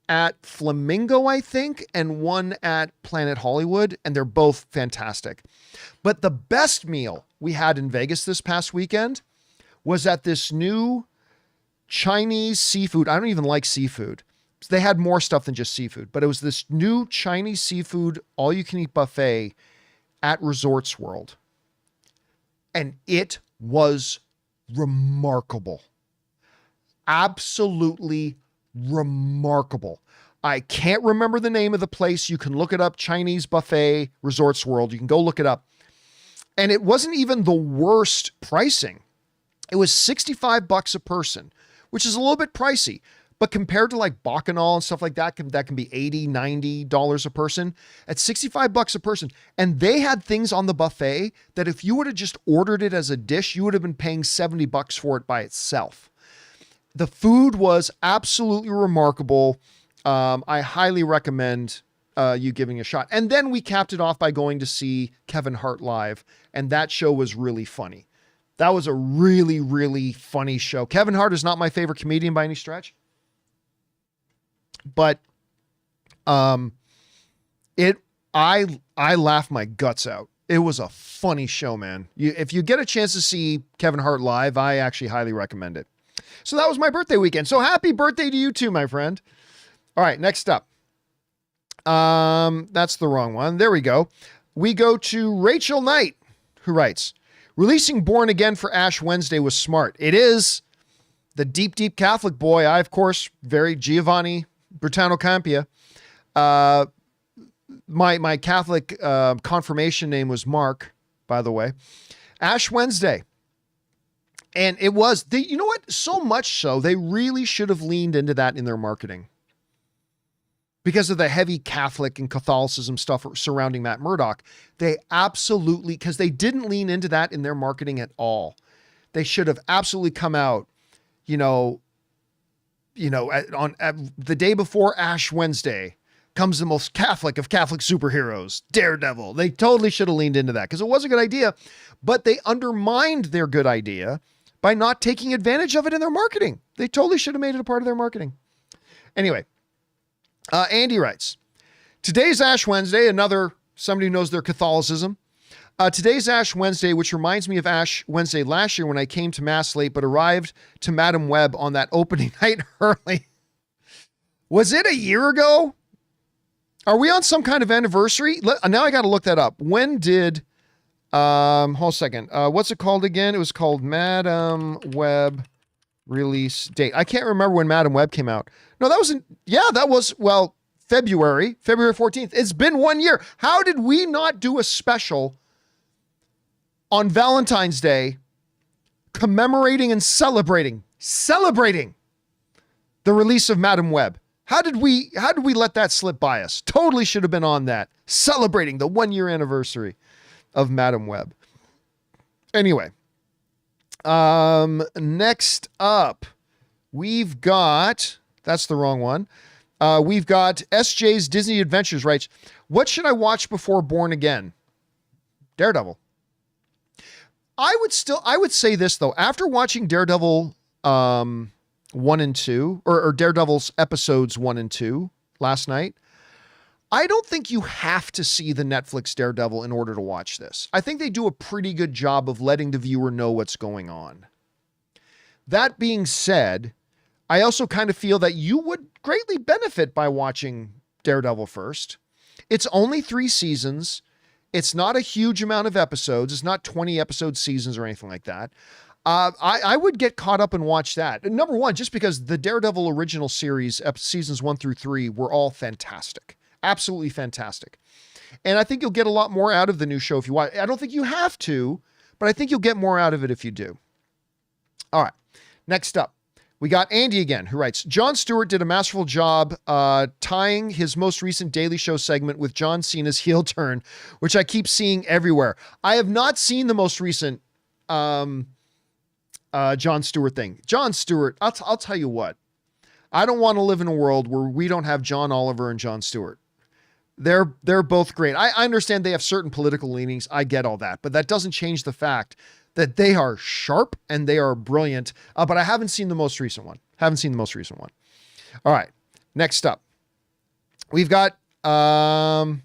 at Flamingo, I think, and one at Planet Hollywood, and they're both fantastic. But the best meal we had in Vegas this past weekend was at this new Chinese seafood. I don't even like seafood. They had more stuff than just seafood, but it was this new Chinese seafood all-you-can-eat buffet at Resorts World. And it was remarkable. Absolutely remarkable. I can't remember the name of the place. You can look it up, Chinese Buffet, Resorts World. You can go look it up. And it wasn't even the worst pricing. It was $65 a person, which is a little bit pricey. But compared to like Bacchanal and stuff like that can be $80, $90 a person. At $65 a person. And they had things on the buffet that if you would have just ordered it as a dish, you would have been paying $70 for it by itself. The food was absolutely remarkable. I highly recommend you giving a shot. And then we capped it off by going to see Kevin Hart live. And that show was really funny. That was a really, really funny show. Kevin Hart is not my favorite comedian by any stretch. But I laughed my guts out. It was a funny show, man. If you get a chance to see Kevin Hart live, I actually highly recommend it. So that was my birthday weekend. So happy birthday to you too, my friend. All right, next up. That's the wrong one. There we go. We go to Rachel Knight, who writes, releasing Born Again for Ash Wednesday was smart. It is. The deep, deep Catholic boy. I, of course, very Giovanni Bertano Campea. My Catholic confirmation name was Mark, by the way. Ash Wednesday. And it was, you know what? So much so, they really should have leaned into that in their marketing. Because of the heavy Catholic and Catholicism stuff surrounding Matt Murdock. They absolutely, because they didn't lean into that in their marketing at all. They should have absolutely come out, on the day before Ash Wednesday comes the most Catholic of Catholic superheroes, Daredevil. They totally should have leaned into that because it was a good idea, but they undermined their good idea by not taking advantage of it in their marketing. They totally should have made it a part of their marketing. Anyway, Andy writes, today's Ash Wednesday, somebody who knows their Catholicism. Today's Ash Wednesday, which reminds me of Ash Wednesday last year when I came to Mass late, but arrived to Madam Web on that opening night early. Was it a year ago? Are we on some kind of anniversary? Now I got to look that up. When did, hold a second. What's it called again? It was called Madam Web release date. I can't remember when Madam Web came out. No, that was February 14th. It's been 1 year. How did we not do a special on Valentine's Day commemorating and celebrating the release of Madam Web? How did we let that slip by us? Totally should have been on that, celebrating the 1 year anniversary of Madam Web. Anyway, next up, we've got, that's the wrong one. We've got SJ's Disney Adventures writes, what should I watch before Born Again? Daredevil. I would say this though, after watching Daredevil, 1 and 2 or Daredevil's episodes 1 and 2 last night, I don't think you have to see the Netflix Daredevil in order to watch this. I think they do a pretty good job of letting the viewer know what's going on. That being said, I also kind of feel that you would greatly benefit by watching Daredevil first. It's only 3 seasons. It's not a huge amount of episodes. It's not 20 episode seasons or anything like that. I would get caught up and watch that. Number one, just because the Daredevil original series, seasons 1 through 3, were all fantastic. absolutely fantastic. And I think you'll get a lot more out of the new show if you watch. I don't think you have to, but I think you'll get more out of it if you do. All right. Next up, we got Andy again, who writes, Jon Stewart did a masterful job tying his most recent Daily Show segment with John Cena's heel turn, which I keep seeing everywhere. I have not seen the most recent Jon Stewart thing. Jon Stewart, I'll tell you what. I don't want to live in a world where we don't have John Oliver and Jon Stewart. They're both great. I understand they have certain political leanings. I get all that, but that doesn't change the fact that they are sharp and they are brilliant. But I haven't seen the most recent one. All right. Next up, we've got Andy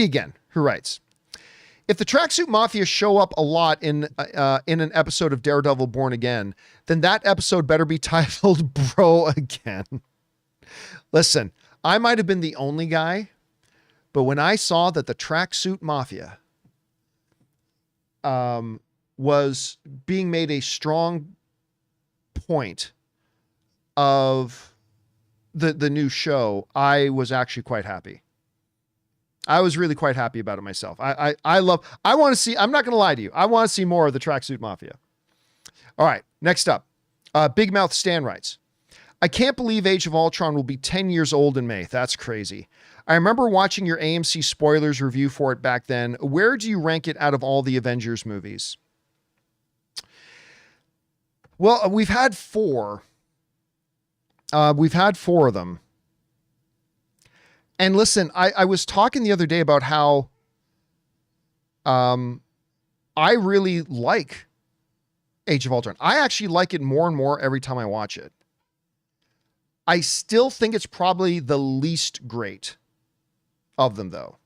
again, who writes, if the Tracksuit Mafia show up a lot in an episode of Daredevil Born Again, then that episode better be titled Bro Again. Listen, I might have been the only guy, but when I saw that the Tracksuit Mafia was being made a strong point of the new show, I was actually quite happy. I was really quite happy about it myself. I want to see, I'm not going to lie to you, I want to see more of the Tracksuit Mafia. All right, next up, Big Mouth Stan writes, I can't believe Age of Ultron will be 10 years old in May. That's crazy. I remember watching your AMC spoilers review for it back then. Where do you rank it out of all the Avengers movies? Well, we've had four. We've had four of them. And listen, I was talking the other day about how I really like Age of Ultron. I actually like it more and more every time I watch it. I still think it's probably the least great of them, though.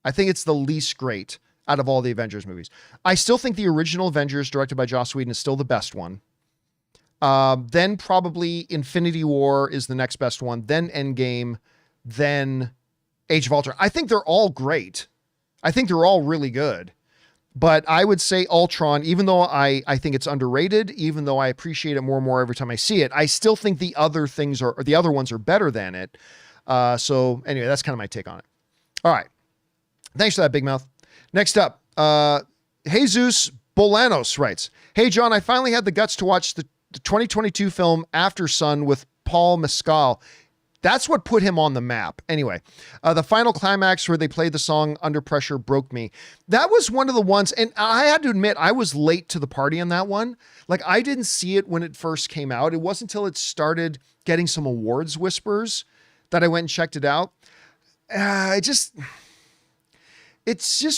I think it's the least great out of all the Avengers movies. I still think the original Avengers, directed by Joss Whedon, is still the best one. Then probably Infinity War is the next best one. Then Endgame. Then Age of Ultron. I think they're all great. I think they're all really good. But I would say Ultron, even though I think it's underrated, even though I appreciate it more and more every time I see it, I still think the other ones are better than it. So anyway, that's kind of my take on it. All right. Thanks for that, Big Mouth. Next up, Jesus Bolanos writes, hey, John, I finally had the guts to watch the 2022 film After Sun with Paul Mescal. That's what put him on the map. Anyway, the final climax where they played the song Under Pressure broke me. That was one of the ones, and I had to admit, I was late to the party on that one. Like, I didn't see it when it first came out. It wasn't until it started getting some awards whispers that I went and checked it out. It just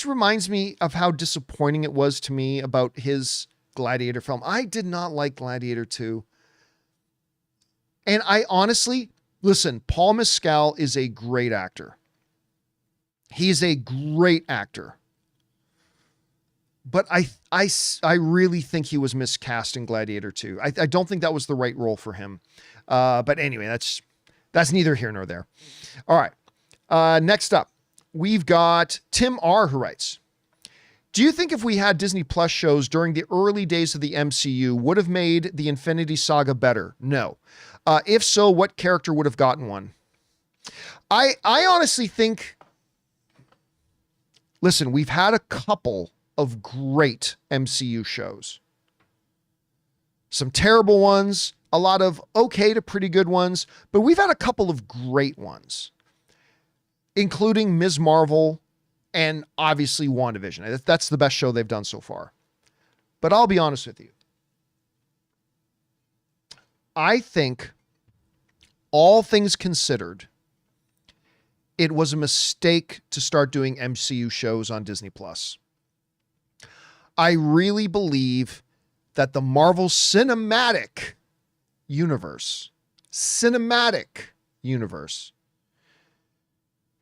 reminds me of how disappointing it was to me about his Gladiator film. I did not like Gladiator 2. And I honestly... Listen, Paul Mescal is a great actor. He's a great actor. But I really think he was miscast in Gladiator 2. I don't think that was the right role for him. But anyway, that's neither here nor there. All right. Next up, we've got Tim R. who writes, do you think if we had Disney Plus shows during the early days of the MCU would have made the Infinity Saga better? No. If so, what character would have gotten one? I honestly think, listen, we've had a couple of great MCU shows. Some terrible ones, a lot of okay to pretty good ones, but we've had a couple of great ones, including Ms. Marvel and obviously WandaVision. That's the best show they've done so far. But I'll be honest with you. I think, all things considered, it was a mistake to start doing MCU shows on Disney Plus. I really believe that the Marvel Cinematic Universe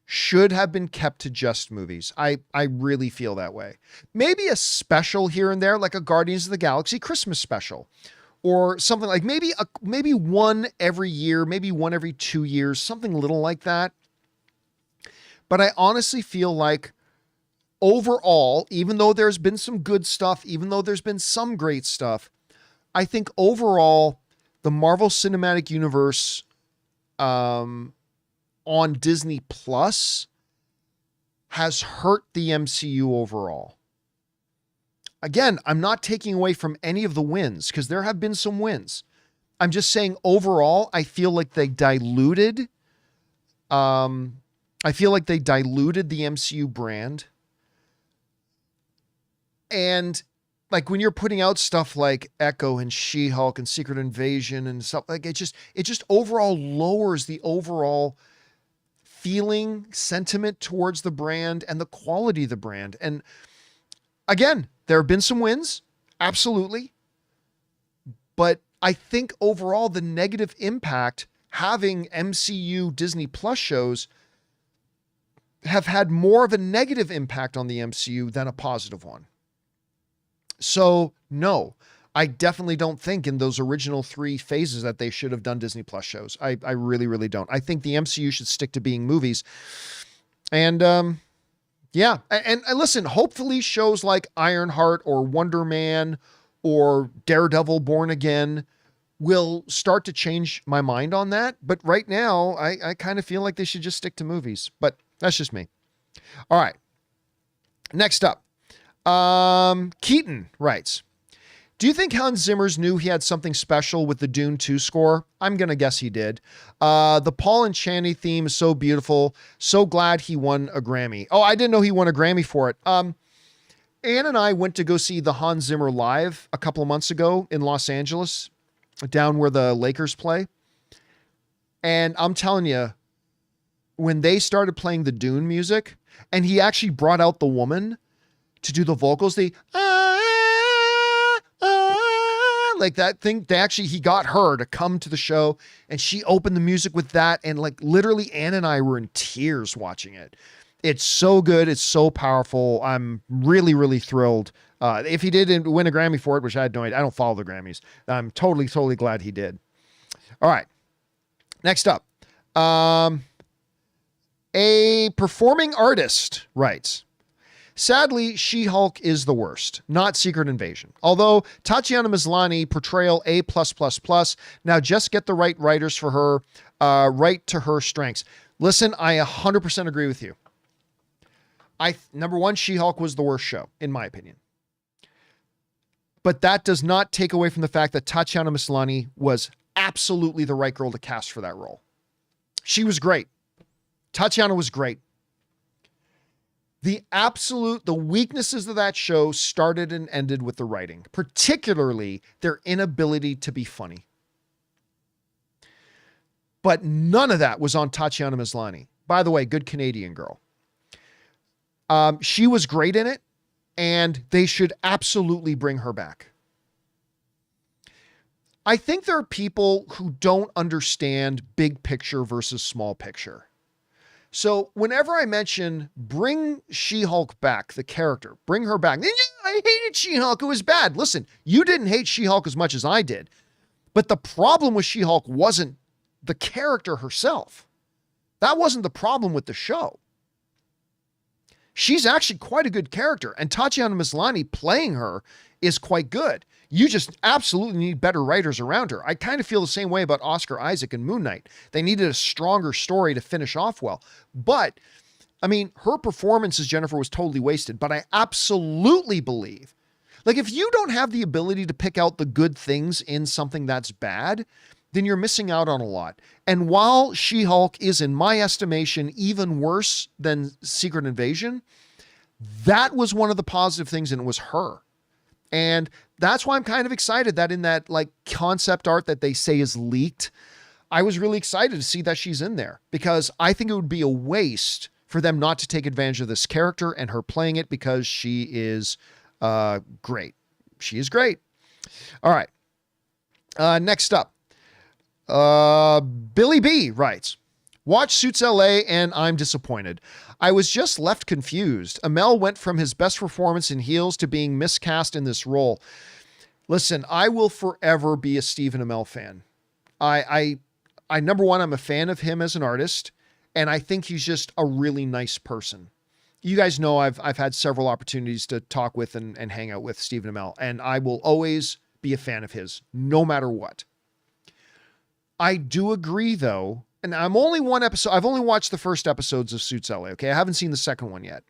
should have been kept to just movies. I really feel that way. Maybe a special here and there, like a Guardians of the Galaxy Christmas special. Or something like maybe one every year, maybe one every 2 years, something little like that. But I honestly feel like overall, even though there's been some good stuff, even though there's been some great stuff, I think overall the Marvel Cinematic Universe on on Disney Plus has hurt the MCU overall. Again, I'm not taking away from any of the wins because there have been some wins. I'm just saying overall, I feel like they diluted. I feel like they diluted the MCU brand. And like when you're putting out stuff like Echo and She-Hulk and Secret Invasion and stuff like it just overall lowers the overall feeling, sentiment towards the brand and the quality of the brand. And again, there have been some wins, absolutely. But I think overall the negative impact having MCU Disney Plus shows have had more of a negative impact on the MCU than a positive one. So no, I definitely don't think in those original 3 phases that they should have done Disney Plus shows. I really, really don't. I think the MCU should stick to being movies. And yeah. And listen, hopefully shows like Ironheart or Wonder Man or Daredevil Born Again will start to change my mind on that. But right now, I kind of feel like they should just stick to movies. But that's just me. All right. Next up. Keaton writes, do you think Hans Zimmer knew he had something special with the Dune 2 score? I'm going to guess he did. The Paul and Chaney theme is so beautiful. So glad he won a Grammy. Oh, I didn't know he won a Grammy for it. Ann and I went to go see the Hans Zimmer live a couple of months ago in Los Angeles, down where the Lakers play. And I'm telling you, when they started playing the Dune music, and he actually brought out the woman to do the vocals, like that thing, he got her to come to the show and she opened the music with that. And like literally Ann and I were in tears watching it. It's so good. It's so powerful. I'm really, really thrilled. If he didn't win a Grammy for it, which I had no idea, I don't follow the Grammys. I'm totally, totally glad he did. All right. Next up. A performing artist writes, sadly, She-Hulk is the worst, not Secret Invasion. Although Tatiana Maslany portrayal A+++, now just get the right writers for her, right to her strengths. Listen, I 100% agree with you. Number one, She-Hulk was the worst show, in my opinion. But that does not take away from the fact that Tatiana Maslany was absolutely the right girl to cast for that role. She was great. Tatiana was great. The weaknesses of that show started and ended with the writing, particularly their inability to be funny. But none of that was on Tatiana Maslany. By the way, good Canadian girl. She was great in it, and they should absolutely bring her back. I think there are people who don't understand big picture versus small picture. So whenever I mention bring She-Hulk back, the character, bring her back. Yeah, I hated She-Hulk. It was bad. Listen, you didn't hate She-Hulk as much as I did. But the problem with She-Hulk wasn't the character herself. That wasn't the problem with the show. She's actually quite a good character. And Tatiana Maslany playing her is quite good. You just absolutely need better writers around her. I kind of feel the same way about Oscar Isaac and Moon Knight. They needed a stronger story to finish off well. But, I mean, her performance as Jennifer was totally wasted. But I absolutely believe, like, if you don't have the ability to pick out the good things in something that's bad, then you're missing out on a lot. And while She-Hulk is, in my estimation, even worse than Secret Invasion, that was one of the positive things, and it was her. And that's why I'm kind of excited that in that like concept art that they say is leaked, I was really excited to see that she's in there, because I think it would be a waste for them not to take advantage of this character and her playing it, because she is great. She is great. All right. Next up, Billy B writes, watch Suits LA and I'm disappointed. I was just left confused. Amell went from his best performance in Heels to being miscast in this role. Listen, I will forever be a Stephen Amell fan. I number one, I'm a fan of him as an artist, and I think he's just a really nice person. You guys know I've had several opportunities to talk with and hang out with Stephen Amell, and I will always be a fan of his, no matter what. I do agree, though. and I'm only one episode. I've only watched the first episodes of Suits LA. Okay. I haven't seen the second one yet,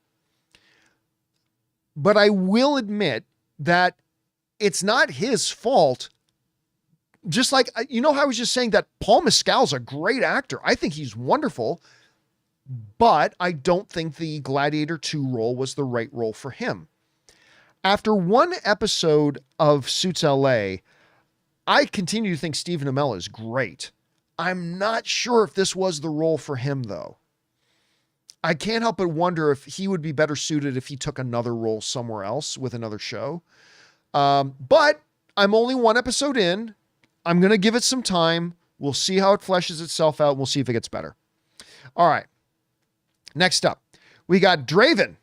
but I will admit that it's not his fault. Just like, how I was just saying that Paul Mescal's a great actor. I think he's wonderful, but I don't think the Gladiator 2 role was the right role for him. After one episode of Suits LA, I continue to think Stephen Amell is great. I'm not sure if this was the role for him, though. I can't help but wonder if he would be better suited if he took another role somewhere else with another show. But I'm only one episode in. I'm going to give it some time. We'll see how it fleshes itself out. We'll see if it gets better. All right. Next up, we got Draven,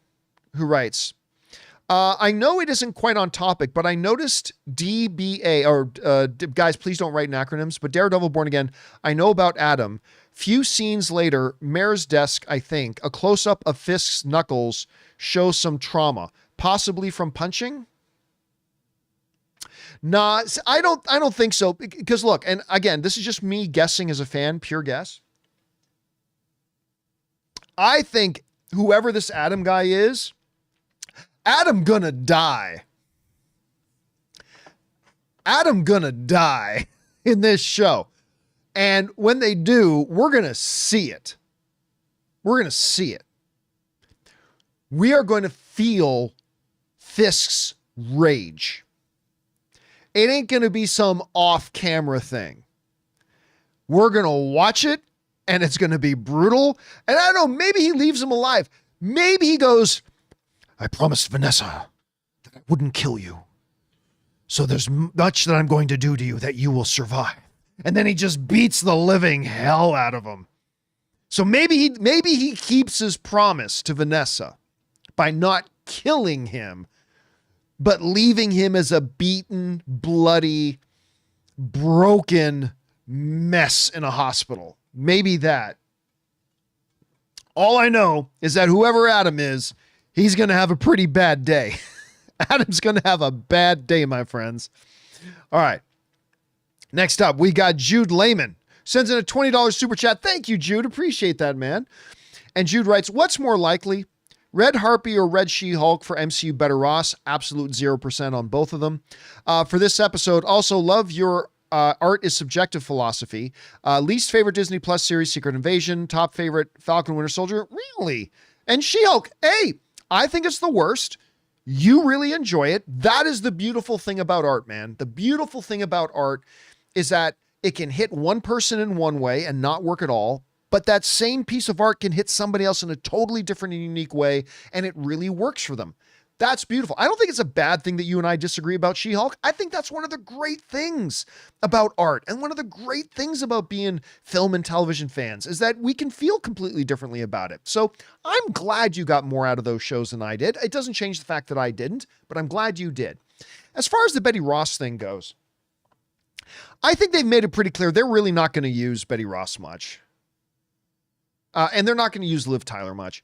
who writes, I know it isn't quite on topic, but I noticed guys, please don't write in acronyms, but Daredevil Born Again, I know about Adam. Few scenes later, Mare's desk, I think, a close-up of Fisk's knuckles shows some trauma, possibly from punching. Nah, I don't think so. Because look, and again, this is just me guessing as a fan, pure guess. I think whoever this Adam guy is, Adam gonna die. Adam gonna die in this show. And when they do, we're gonna see it. We're gonna see it. We are going to feel Fisk's rage. It ain't going to be some off-camera thing. We're going to watch it, and it's going to be brutal. And I don't know, maybe he leaves him alive. Maybe he goes, I promised Vanessa that I wouldn't kill you. So there's much that I'm going to do to you that you will survive. And then he just beats the living hell out of him. So maybe he keeps his promise to Vanessa by not killing him, but leaving him as a beaten, bloody, broken mess in a hospital. Maybe that. All I know is that whoever Adam is, he's going to have a pretty bad day. Adam's going to have a bad day, my friends. All right. Next up, we got Jude Lehman. Sends in a $20 super chat. Thank you, Jude. Appreciate that, man. And Jude writes, what's more likely? Red Harpy or Red She-Hulk for MCU Better Ross? Absolute 0% on both of them. For this episode, also love your art is subjective philosophy. Least favorite Disney Plus series, Secret Invasion. Top favorite, Falcon Winter Soldier. Really? And She-Hulk. Hey, I think it's the worst. You really enjoy it. That is the beautiful thing about art, man. The beautiful thing about art is that it can hit one person in one way and not work at all. But that same piece of art can hit somebody else in a totally different and unique way, and it really works for them. That's beautiful. I don't think it's a bad thing that you and I disagree about She-Hulk. I think that's one of the great things about art, and one of the great things about being film and television fans is that we can feel completely differently about it. So I'm glad you got more out of those shows than I did. It doesn't change the fact that I didn't, but I'm glad you did. As far as the Betty Ross thing goes, I think they've made it pretty clear they're really not going to use Betty Ross much. And they're not going to use Liv Tyler much.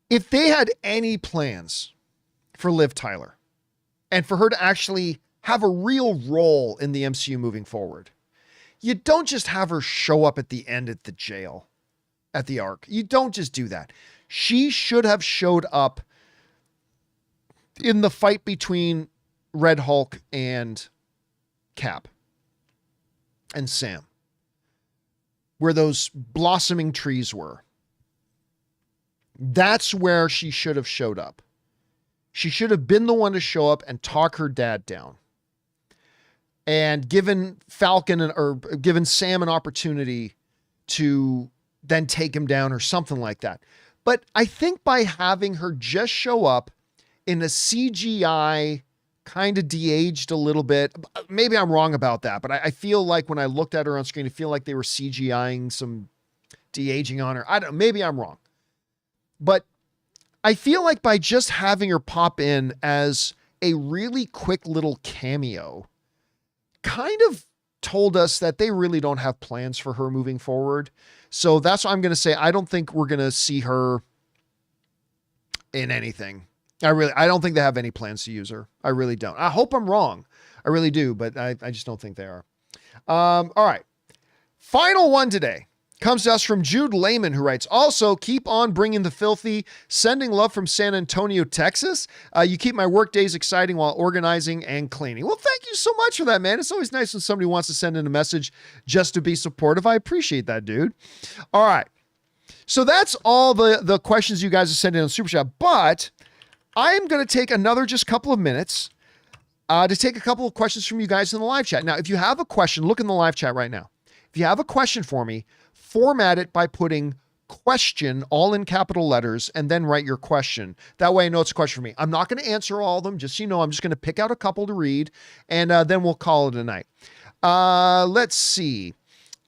If they had any plans for Liv Tyler and for her to actually have a real role in the MCU moving forward, you don't just have her show up at the end at the jail, at the Ark. You don't just do that. She should have showed up in the fight between Red Hulk and Cap and Sam, where those blossoming trees were. That's where she should have showed up. She should have been the one to show up and talk her dad down, and given Sam an opportunity to then take him down or something like that. But I think by having her just show up in a CGI, kind of de-aged a little bit. Maybe I'm wrong about that, but I feel like when I looked at her on screen, I feel like they were CGIing some de-aging on her. I don't know. Maybe I'm wrong. But I feel like by just having her pop in as a really quick little cameo, kind of told us that they really don't have plans for her moving forward. So that's what I'm going to say. I don't think we're going to see her in anything. I don't think they have any plans to use her. I really don't. I hope I'm wrong. I really do, but I just don't think they are. All right. Final one today. Comes to us from Jude Lehman, who writes, also, keep on bringing the filthy. Sending love from San Antonio, Texas. You keep my work days exciting while organizing and cleaning. Well, thank you so much for that, man. It's always nice when somebody wants to send in a message just to be supportive. I appreciate that, dude. All right. So that's all the questions you guys are sending on Super Chat. But I am going to take another just couple of minutes to take a couple of questions from you guys in the live chat. Now, if you have a question, look in the live chat right now. If you have a question for me, format it by putting question all in capital letters and then write your question. That way I know it's a question for me. I'm not going to answer all of them. Just so you know, I'm just going to pick out a couple to read and then we'll call it a night. Let's see.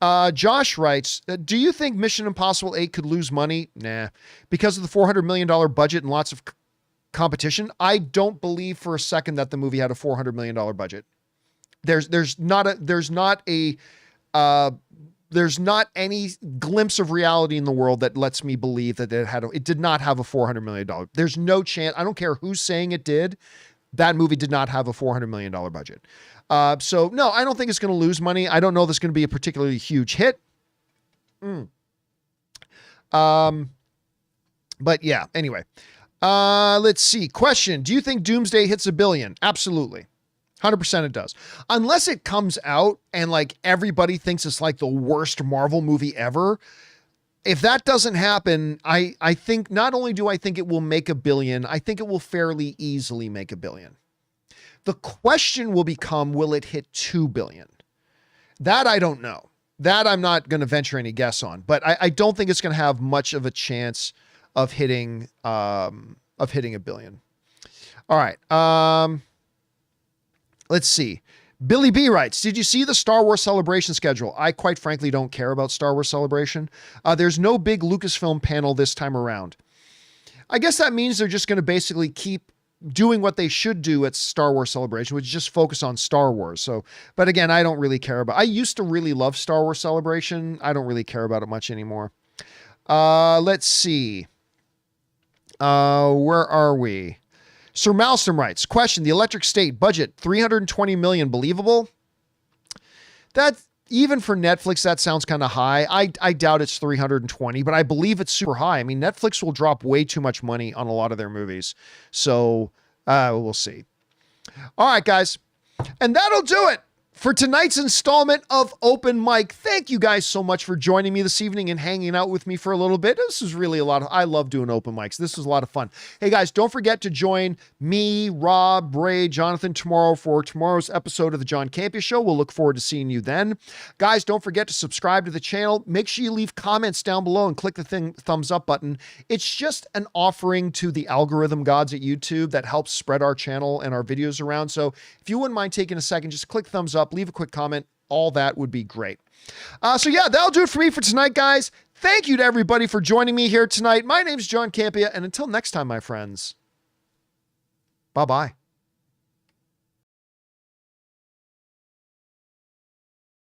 Josh writes, do you think Mission Impossible 8 could lose money? Nah. Because of the $400 million budget and lots of competition? I don't believe for a second that the movie had a $400 million budget. There's not any glimpse of reality in the world that lets me believe that it did not have a $400 million. There's no chance. I don't care who's saying it did. That movie did not have a $400 million budget. So no, I don't think it's going to lose money. I don't know if it's going to be a particularly huge hit. But yeah, anyway, let's see. Question. Do you think Doomsday hits $1 billion? Absolutely. 100% it does. Unless it comes out and like everybody thinks it's like the worst Marvel movie ever. If that doesn't happen, I think not only do I think it will make $1 billion, I think it will fairly easily make $1 billion. The question will become, will it hit 2 billion? That I don't know. That I'm not going to venture any guess on, but I don't think it's going to have much of a chance of hitting $1 billion. All right. Let's see. Billy B writes, did you see the Star Wars Celebration schedule? I quite frankly don't care about Star Wars Celebration. There's no big Lucasfilm panel this time around. I guess that means they're just going to basically keep doing what they should do at Star Wars Celebration, which is just focus on Star Wars. So, but again, I don't really care about, I used to really love Star Wars Celebration. I don't really care about it much anymore. Let's see. Where are we? Sir Malcolm writes, question, the Electric State budget, $320 million, believable? That, even for Netflix, that sounds kind of high. I doubt it's 320, but I believe it's super high. I mean, Netflix will drop way too much money on a lot of their movies. So, we'll see. All right, guys. And that'll do it for tonight's installment of Open Mic. Thank you guys so much for joining me this evening and hanging out with me for a little bit. This is really a lot of, I love doing open mics. This was a lot of fun. Hey guys, don't forget to join me, Rob, Ray, Jonathan tomorrow for tomorrow's episode of the John Campea Show. We'll look forward to seeing you then. Guys, don't forget to subscribe to the channel. Make sure you leave comments down below and click the thumbs up button. It's just an offering to the algorithm gods at YouTube that helps spread our channel and our videos around. So if you wouldn't mind taking a second, just click thumbs up, leave a quick comment. All that would be great. So yeah, that'll do it for me for tonight, guys. Thank you to everybody for joining me here tonight. My name's John Campea, and until next time, my friends, bye-bye.